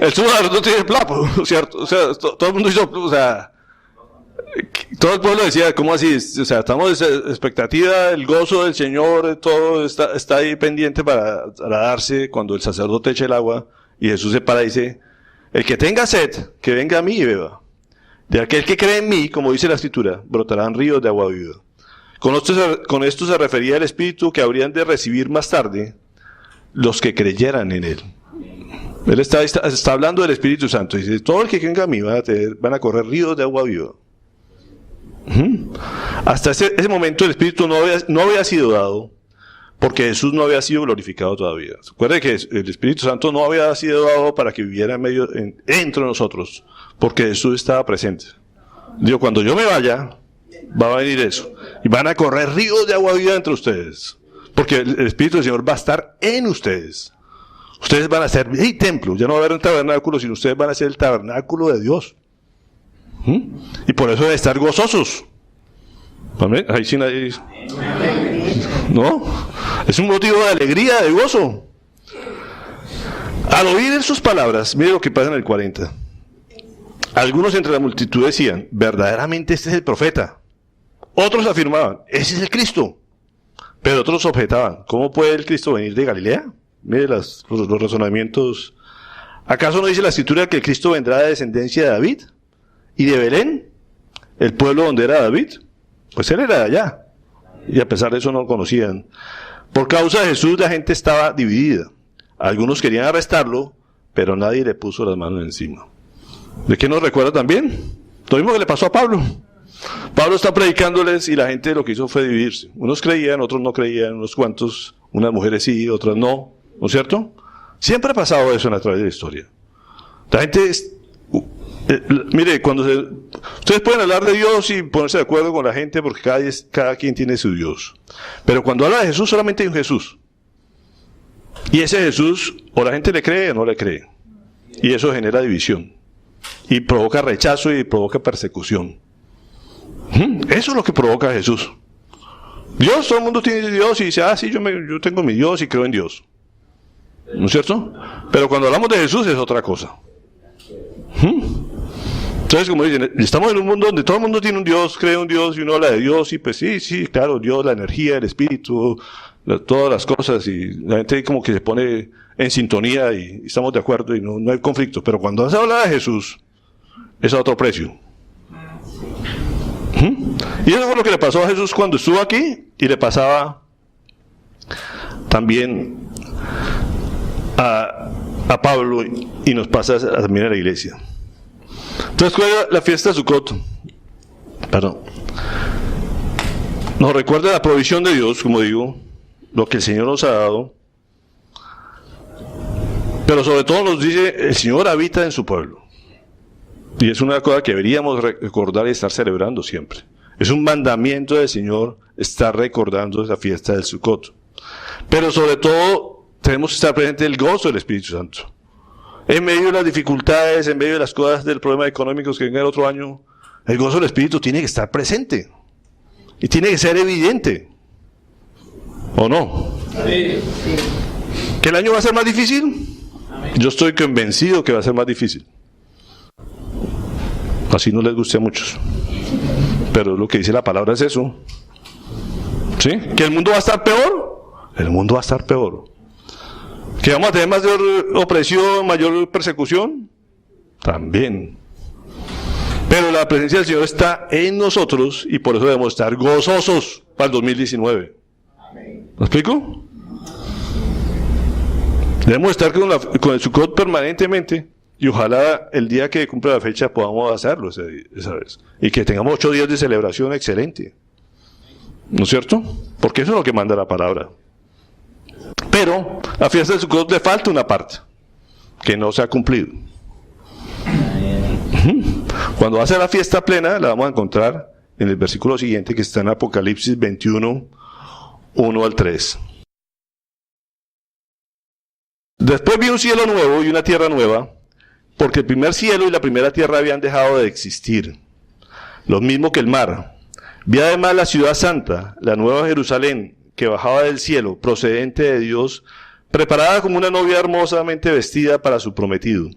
el sumo sacerdote tiene plato, ¿cierto? O sea, todo el mundo hizo, o sea, todo el pueblo decía: ¿cómo así? O sea, estamos en expectativa, el gozo del Señor, todo está ahí pendiente para darse cuando el sacerdote eche el agua. Y Jesús se para y dice: el que tenga sed, que venga a mí y beba. De aquel que cree en mí, como dice la Escritura, brotarán ríos de agua viva. Con esto se refería al Espíritu que habrían de recibir más tarde los que creyeran en Él. Él está hablando del Espíritu Santo. Dice: todo el que venga a mí van a correr ríos de agua viva. Hasta ese momento el Espíritu no había sido dado, porque Jesús no había sido glorificado todavía. Recuerde que el Espíritu Santo no había sido dado para que viviera entre nosotros, porque Jesús estaba presente. Digo, cuando yo me vaya, va a venir eso, y van a correr ríos de agua viva entre ustedes, porque el Espíritu del Señor va a estar en ustedes. Ustedes van a ser el templo, ya no va a haber un tabernáculo, sino ustedes van a ser el tabernáculo de Dios. Y por eso deben estar gozosos. ¿Amén? Ahí sí nadie... ¿No? Es un motivo de alegría, de gozo. Al oír sus palabras, mire lo que pasa en el 40. Algunos entre la multitud decían: verdaderamente este es el profeta. Otros afirmaban: ese es el Cristo. Pero otros objetaban: ¿cómo puede el Cristo venir de Galilea? Mire los razonamientos. ¿Acaso no dice la Escritura que el Cristo vendrá de descendencia de David y de Belén, el pueblo donde era David? Pues él era de allá. Y a pesar de eso no lo conocían. Por causa de Jesús la gente estaba dividida. Algunos querían arrestarlo, pero nadie le puso las manos encima. ¿De qué nos recuerda también? Lo mismo que le pasó a Pablo. Pablo está predicándoles y la gente lo que hizo fue dividirse. Unos creían, otros no creían, unos cuantos, unas mujeres sí, otras no. ¿No es cierto? Siempre ha pasado eso a través de la historia. La gente mire, ustedes pueden hablar de Dios y ponerse de acuerdo con la gente porque cada quien tiene su Dios. Pero cuando habla de Jesús, solamente hay un Jesús. Y ese Jesús, o la gente le cree o no le cree. Y eso genera división. Y provoca rechazo y provoca persecución. Eso es lo que provoca Jesús. Dios, todo el mundo tiene Dios y dice: sí, yo tengo mi Dios y creo en Dios. ¿No es cierto? Pero cuando hablamos de Jesús es otra cosa. Entonces, como dicen, estamos en un mundo donde todo el mundo tiene un Dios, cree en un Dios y uno habla de Dios y pues sí, claro, Dios, la energía, el espíritu, todas las cosas, y la gente como que se pone en sintonía y estamos de acuerdo y no hay conflicto. Pero cuando se habla de Jesús, es a otro precio. Y eso fue lo que le pasó a Jesús cuando estuvo aquí, y le pasaba también a Pablo, y nos pasa también a la iglesia. Entonces, la fiesta de Sukkot, nos recuerda la provisión de Dios, como digo, lo que el Señor nos ha dado. Pero sobre todo nos dice, el Señor habita en su pueblo. Y es una cosa que deberíamos recordar y estar celebrando siempre. Es un mandamiento del Señor estar recordando esa fiesta del Sukkot. Pero sobre todo tenemos que estar presente el gozo del Espíritu Santo. En medio de las dificultades, en medio de las cosas del problema económicos que venga el otro año, el gozo del Espíritu tiene que estar presente. Y tiene que ser evidente. ¿O no? Sí. ¿Que el año va a ser más difícil? Yo estoy convencido que va a ser más difícil. Así no les guste a muchos. Pero lo que dice la palabra es eso. ¿Sí? ¿Que el mundo va a estar peor? El mundo va a estar peor. ¿Que vamos a tener mayor opresión, mayor persecución? También. Pero la presencia del Señor está en nosotros y por eso debemos estar gozosos para el 2019. ¿Me explico? Debemos estar con el Sukkot permanentemente y ojalá el día que cumpla la fecha podamos hacerlo esa vez. Y que tengamos 8 días de celebración excelente. ¿No es cierto? Porque eso es lo que manda la palabra. Pero a la fiesta del Sukkot le falta una parte que no se ha cumplido. Cuando va a ser la fiesta plena, la vamos a encontrar en el versículo siguiente que está en Apocalipsis 21, 1 al 3. Después vi un cielo nuevo y una tierra nueva, porque el primer cielo y la primera tierra habían dejado de existir, lo mismo que el mar. Vi además la ciudad santa, la nueva Jerusalén, que bajaba del cielo, procedente de Dios, preparada como una novia hermosamente vestida para su prometido.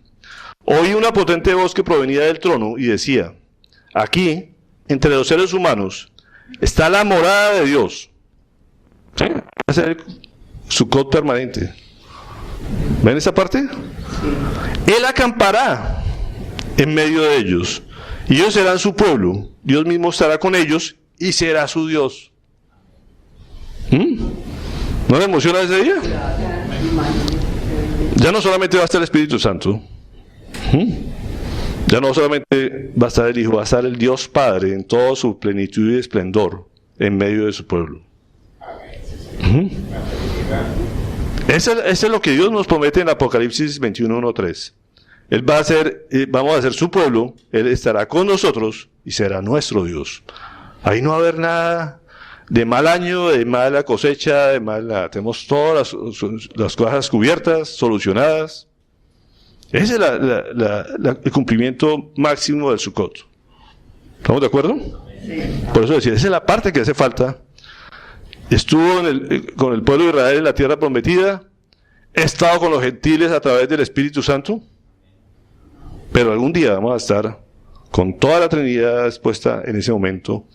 Oí una potente voz que provenía del trono y decía, aquí, entre los seres humanos, está la morada de Dios. ¿Sí? Va a ser Sukkot permanente. ¿Ven esa parte? Él acampará en medio de ellos, y ellos serán su pueblo. Dios mismo estará con ellos y será su Dios. ¿No le emociona ese día? Ya no solamente va a estar el Espíritu Santo, ya no solamente va a estar el Hijo, va a estar el Dios Padre en toda su plenitud y esplendor en medio de su pueblo. Eso es lo que Dios nos promete en Apocalipsis 21, 1, 3. Él va a ser, vamos a ser su pueblo, Él estará con nosotros y será nuestro Dios. Ahí no va a haber nada de mal año, de mala cosecha, de mala... Tenemos todas las cosas cubiertas, solucionadas. Ese es el cumplimiento máximo del Sukkot. ¿Estamos de acuerdo? Sí. Por eso decía, esa es la parte que hace falta. Estuvo con el pueblo de Israel en la tierra prometida, he estado con los gentiles a través del Espíritu Santo, pero algún día vamos a estar con toda la Trinidad expuesta en ese momento,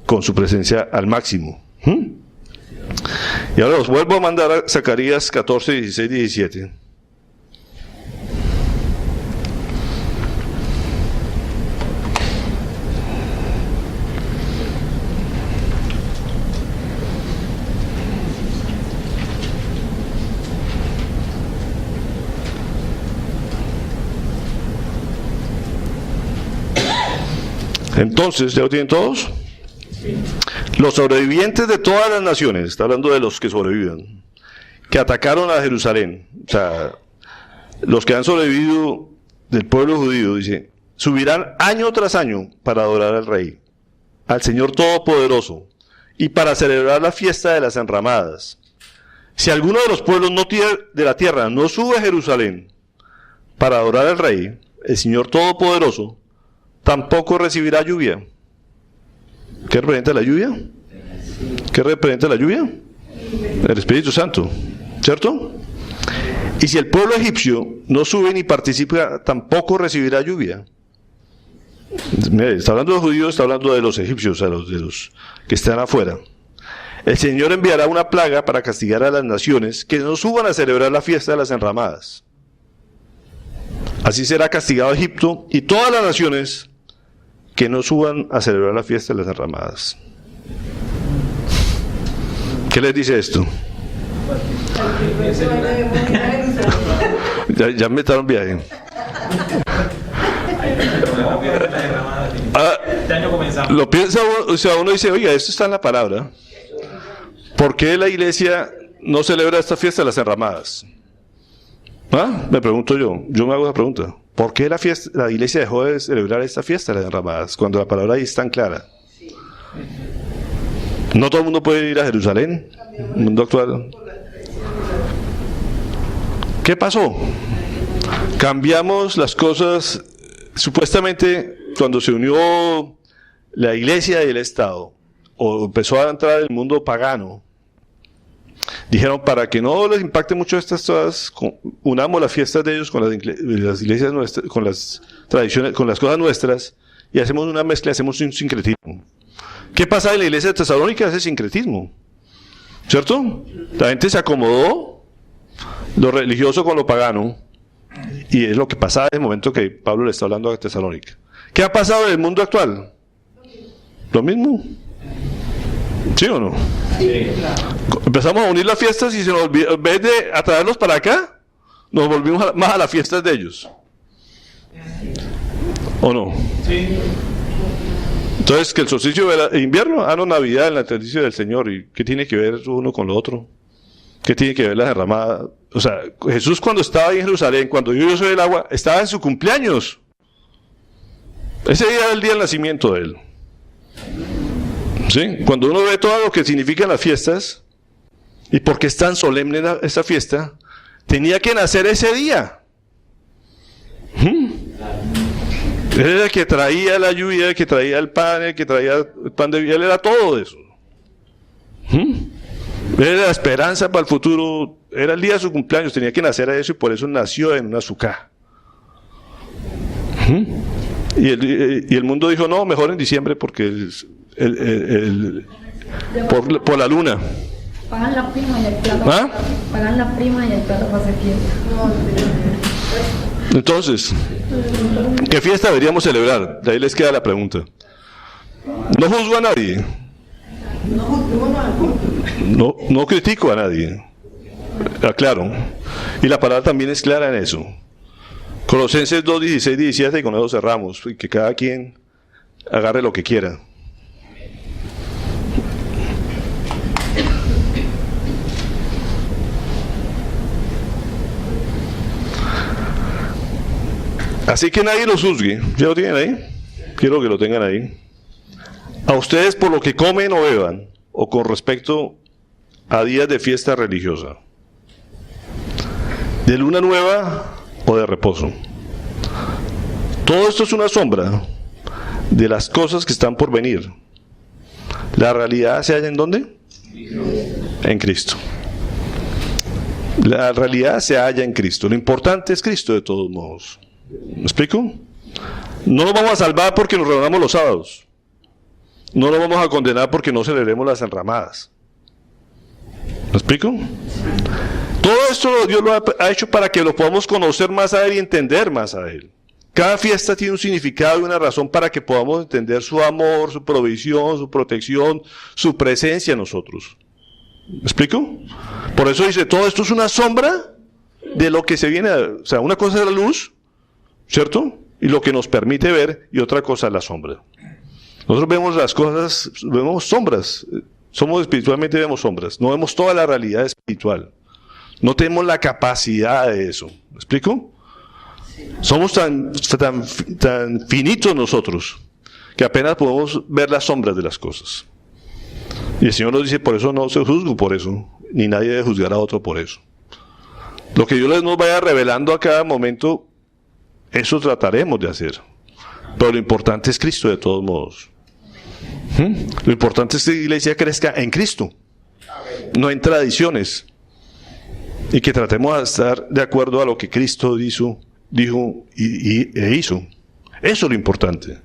con su presencia al máximo. Y ahora os vuelvo a mandar a Zacarías 14, 16, 17. Entonces, ¿ya lo tienen todos? Sí. Los sobrevivientes de todas las naciones, está hablando de los que sobreviven, que atacaron a Jerusalén, o sea, los que han sobrevivido del pueblo judío, dice, subirán año tras año para adorar al Rey, al Señor Todopoderoso, y para celebrar la fiesta de las enramadas. Si alguno de los pueblos de la tierra no sube a Jerusalén para adorar al Rey, el Señor Todopoderoso, tampoco recibirá lluvia. ¿Qué representa la lluvia? ¿Qué representa la lluvia? El Espíritu Santo, ¿cierto? Y si el pueblo egipcio no sube ni participa, tampoco recibirá lluvia. Mire, está hablando de los judíos, está hablando de los egipcios, de los que están afuera. El Señor enviará una plaga para castigar a las naciones que no suban a celebrar la fiesta de las enramadas. Así será castigado Egipto y todas las naciones que no suban a celebrar la fiesta de las enramadas. ¿Qué les dice esto? Ya me estaban viaje. Lo piensa uno, o sea, uno dice, oiga, esto está en la palabra. ¿Por qué la iglesia no celebra esta fiesta de las enramadas? ¿Ah? Me pregunto yo me hago esa pregunta. ¿Por qué la iglesia dejó de celebrar esta fiesta de las derramadas cuando la palabra ahí es tan clara? No todo el mundo puede ir a Jerusalén, el mundo actual. ¿Qué pasó? Cambiamos las cosas. Supuestamente, cuando se unió la iglesia y el Estado, o empezó a entrar el mundo pagano, dijeron, para que no les impacte mucho estas cosas, unamos las fiestas de ellos con las iglesias nuestras, con las tradiciones, con las cosas nuestras, y hacemos una mezcla, hacemos un sincretismo. ¿Qué pasa en la iglesia de Tesalónica? Ese sincretismo, ¿cierto? La gente se acomodó, lo religioso con lo pagano, y es lo que pasa en el momento que Pablo le está hablando a Tesalónica. ¿Qué ha pasado en el mundo actual? Lo mismo. ¿Sí o no? Sí. Empezamos a unir las fiestas y se nos olvidó, en vez de atraerlos para acá, nos volvimos más a las fiestas de ellos. ¿O no? Sí. Entonces, que el solsticio de invierno, no, Navidad, el natalicio del Señor, ¿y qué tiene que ver uno con lo otro? ¿Qué tiene que ver la derramada? O sea, Jesús cuando estaba ahí en Jerusalén, cuando yo soy el agua, estaba en su cumpleaños. Ese día era el día del nacimiento de él. ¿Sí? Cuando uno ve todo lo que significan las fiestas, y por qué es tan solemne esa fiesta, tenía que nacer ese día. Él era el que traía la lluvia, el que traía el pan, el que traía el pan de vida, él era todo eso. Él era la esperanza para el futuro, era el día de su cumpleaños, tenía que nacer a eso y por eso nació en una azúcar. Y el mundo dijo, no, mejor en diciembre porque por la luna. Pagan la prima y el plato. ¿Ah? Pagan la prima y el plato para septiembre. Entonces, ¿qué fiesta deberíamos celebrar? De ahí les queda la pregunta. No juzgo a nadie. No critico a nadie. Aclaro. Y la palabra también es clara en eso. Colosenses 2, 16, 17, y con eso cerramos. Y que cada quien agarre lo que quiera. Así que nadie los juzgue. ¿Ya lo tienen ahí? Quiero que lo tengan ahí. A ustedes por lo que comen o beban, o con respecto a días de fiesta religiosa, de luna nueva o de reposo. Todo esto es una sombra de las cosas que están por venir. ¿La realidad se halla en dónde? En Cristo. La realidad se halla en Cristo. Lo importante es Cristo de todos modos. ¿Me explico? No nos vamos a salvar porque nos reunamos los sábados. No nos vamos a condenar porque no celebremos las enramadas. ¿Me explico? Todo esto Dios lo ha hecho para que lo podamos conocer más a Él y entender más a Él. Cada fiesta tiene un significado y una razón para que podamos entender su amor, su provisión, su protección, su presencia en nosotros. ¿Me explico? Por eso dice, todo esto es una sombra de lo que se viene. O sea, una cosa es la luz, ¿cierto? Y lo que nos permite ver, y otra cosa es la sombra. Nosotros vemos las cosas, vemos sombras. Somos espiritualmente, vemos sombras. No vemos toda la realidad espiritual. No tenemos la capacidad de eso. ¿Me explico? Somos tan finitos nosotros, que apenas podemos ver las sombras de las cosas. Y el Señor nos dice, por eso no se juzgo por eso, ni nadie debe juzgar a otro por eso. Lo que Dios nos vaya revelando a cada momento, eso trataremos de hacer. Pero lo importante es Cristo de todos modos. Lo importante es que la iglesia crezca en Cristo, no en tradiciones. Y que tratemos de estar de acuerdo a lo que Cristo dijo e hizo. Eso es lo importante.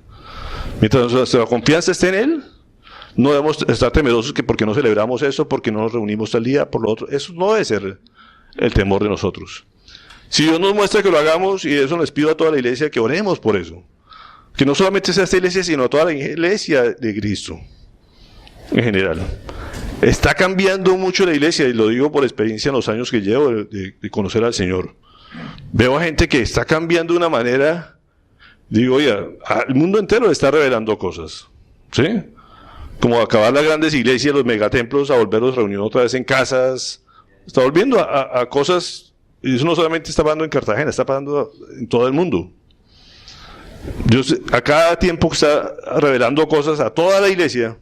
Mientras nuestra confianza esté en Él, no debemos estar temerosos que porque no celebramos eso, porque no nos reunimos tal día, por lo otro. Eso no debe ser el temor de nosotros. Si Dios nos muestra que lo hagamos, y eso les pido a toda la iglesia que oremos por eso. Que no solamente sea esta iglesia, sino toda la iglesia de Cristo, en general. Está cambiando mucho la iglesia, y lo digo por experiencia en los años que llevo de conocer al Señor. Veo a gente que está cambiando de una manera, digo, oye, al mundo entero le está revelando cosas, ¿sí? Como acabar las grandes iglesias, los megatemplos, a volverlos a reunir otra vez en casas, está volviendo a cosas Y eso no solamente está pasando en Cartagena, está pasando en todo el mundo. Dios a cada tiempo está revelando cosas a toda la iglesia.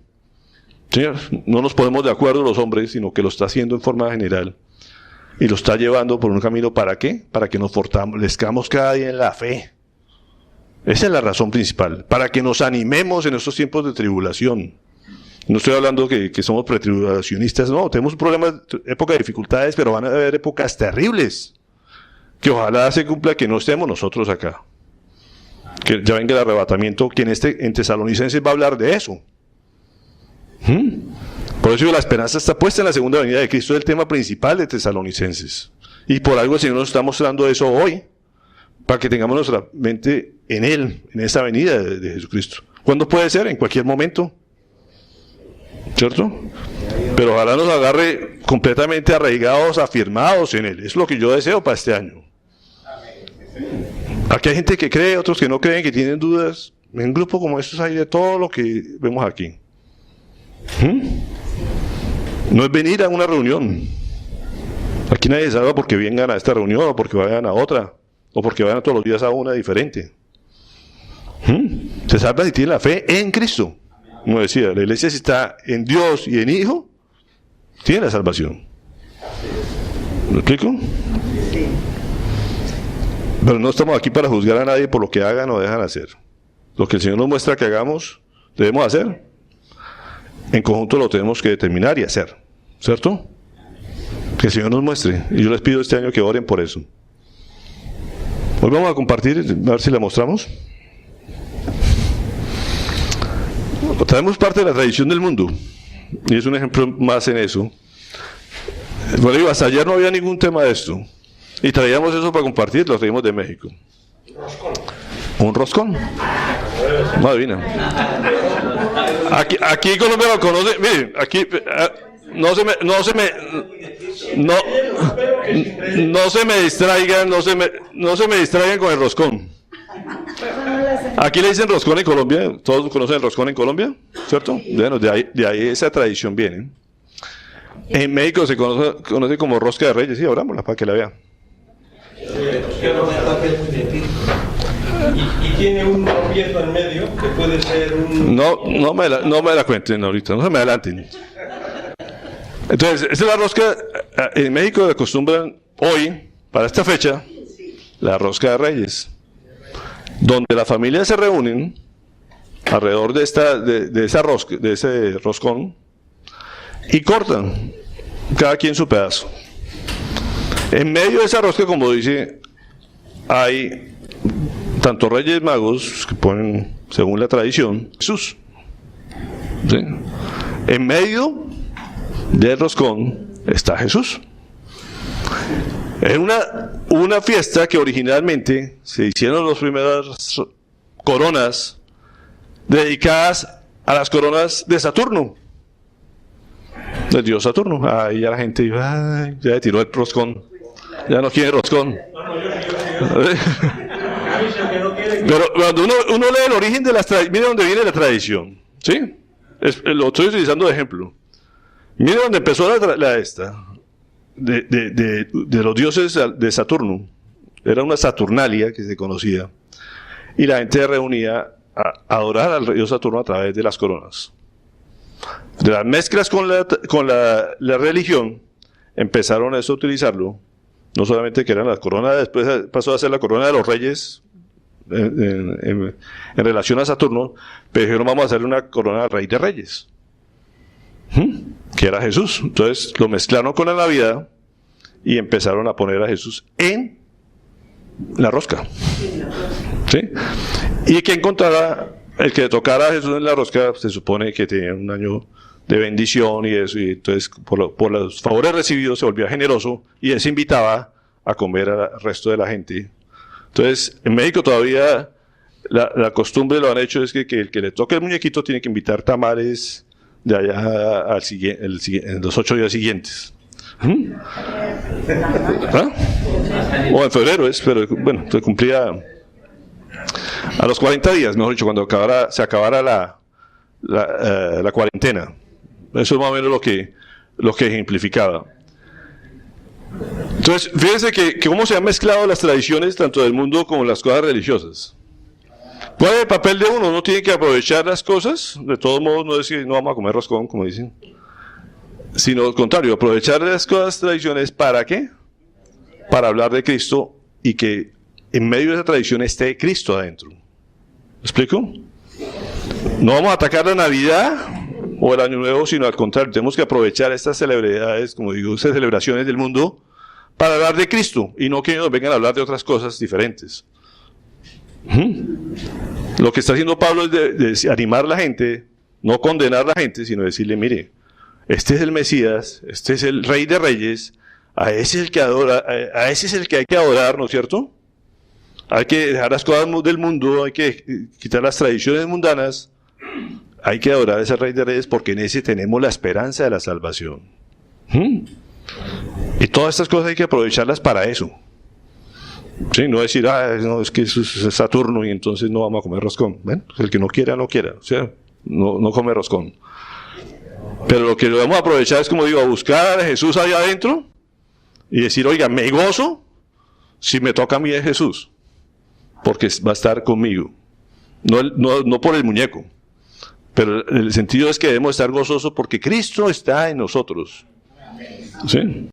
Señor, no nos ponemos de acuerdo los hombres, sino que lo está haciendo en forma general. Y lo está llevando por un camino, ¿para qué? Para que nos fortalezcamos cada día en la fe. Esa es la razón principal. Para que nos animemos en estos tiempos de tribulación. No estoy hablando que somos pretribulacionistas, no. Tenemos problemas, época de dificultades, pero van a haber épocas terribles. Que ojalá se cumpla que no estemos nosotros acá. Que ya venga el arrebatamiento, que en Tesalonicenses va a hablar de eso. Por eso la esperanza está puesta en la segunda venida de Cristo, es el tema principal de Tesalonicenses. Y por algo el Señor nos está mostrando eso hoy, para que tengamos nuestra mente en Él, en esa venida de Jesucristo. ¿Cuándo puede ser? En cualquier momento. ¿Cierto? Pero ojalá nos agarre completamente arraigados, afirmados en Él. Es lo que yo deseo para este año. Aquí hay gente que cree, otros que no creen, que tienen dudas. En un grupo como estos hay de todo lo que vemos aquí. No es venir a una reunión. Aquí nadie salva porque vengan a esta reunión o porque vayan a otra o porque vayan todos los días a una diferente. Se salva si tiene la fe en Cristo. Como decía, la iglesia si está en Dios y en Hijo, tiene la salvación. ¿Me explico? Pero no estamos aquí para juzgar a nadie por lo que hagan o dejan hacer. Lo que el Señor nos muestra que hagamos, debemos hacer. En conjunto lo tenemos que determinar y hacer. ¿Cierto? Que el Señor nos muestre. Y yo les pido este año que oren por eso. Hoy vamos a compartir, a ver si la mostramos. Traemos parte de la tradición del mundo. Y es un ejemplo más en eso. Bueno, digo, hasta ayer no había ningún tema de esto. Y traíamos eso para compartir, lo traíamos de México. ¿Un roscón? No adivina. Aquí Colombia lo conoce. Miren, aquí no se me distraigan, no se me distraigan con el roscón. Aquí le dicen roscón en Colombia. Todos conocen el roscón en Colombia, ¿cierto? Bueno, de ahí esa tradición viene. En México se conoce como rosca de reyes. Sí, abrámosla para que la vean. Y tiene un tropiezo en medio que puede ser un... No me la cuenten ahorita, no se me adelanten. Entonces, esta es la rosca. En México acostumbran hoy, para esta fecha, la rosca de reyes, donde las familias se reúnen alrededor de esa rosca, de ese roscón, y cortan cada quien su pedazo. En medio de esa rosca, como dice, hay tanto reyes magos que ponen, según la tradición, Jesús. ¿Sí? En medio del roscón está Jesús. Es una fiesta que originalmente se hicieron las primeras coronas dedicadas a las coronas de Saturno, del dios Saturno. Ahí ya la gente ya le tiró el roscón, ya no quiere roscón. Pero cuando uno lee el origen de las tradiciones, mire dónde viene la tradición, ¿sí? Lo estoy utilizando de ejemplo. Mire dónde empezó de los dioses de Saturno. Era una Saturnalia que se conocía. Y la gente se reunía a adorar al dios Saturno a través de las coronas. De las mezclas con la religión, empezaron a utilizarlo. No solamente que eran las coronas, después pasó a ser la corona de los reyes en relación a Saturno, pero dijeron vamos a hacer una corona del rey de reyes, que era Jesús. Entonces lo mezclaron con la Navidad y empezaron a poner a Jesús en la rosca. ¿Sí? Y que encontrara, el que tocara a Jesús en la rosca, se supone que tenía un año de bendición y eso, y entonces por los favores recibidos se volvía generoso y él se invitaba a comer al resto de la gente. Entonces, en México todavía la costumbre lo han hecho es que el que le toque el muñequito tiene que invitar tamales de allá en los 8 días siguientes. ¿Ah? O en febrero pero bueno, se cumplía a los 40 días, mejor dicho, cuando se acabara la cuarentena. Eso es más o menos lo que ejemplificaba. Entonces, fíjense que cómo se han mezclado las tradiciones tanto del mundo como las cosas religiosas. ¿Cuál es el papel de uno? Uno tiene que aprovechar las cosas, de todos modos no es que no vamos a comer roscón, como dicen, sino al contrario, aprovechar las cosas tradiciones, ¿para qué? Para hablar de Cristo y que en medio de esa tradición esté Cristo adentro. ¿Me explico? No vamos a atacar la Navidad o el Año Nuevo, sino al contrario, tenemos que aprovechar estas celebridades, como digo, estas celebraciones del mundo, para hablar de Cristo y no que nos vengan a hablar de otras cosas diferentes. Lo que está haciendo Pablo es de animar a la gente, no condenar a la gente, sino decirle, mire, este es el Mesías, este es el Rey de Reyes, a ese es el que adora, a ese es el que hay que adorar, ¿no es cierto? Hay que dejar las cosas del mundo, hay que quitar las tradiciones mundanas, hay que adorar a ese Rey de Reyes porque en ese tenemos la esperanza de la salvación. Y todas estas cosas hay que aprovecharlas para eso. Sí, no decir, no, es que eso es Saturno y entonces no vamos a comer roscón. Bueno, el que no quiera, no quiera. O sea, no come roscón. Pero lo que debemos aprovechar es, como digo, a buscar a Jesús allá adentro y decir, oiga, me gozo si me toca a mí es Jesús, porque va a estar conmigo. No por el muñeco, pero el sentido es que debemos estar gozosos porque Cristo está en nosotros. ¿Sí?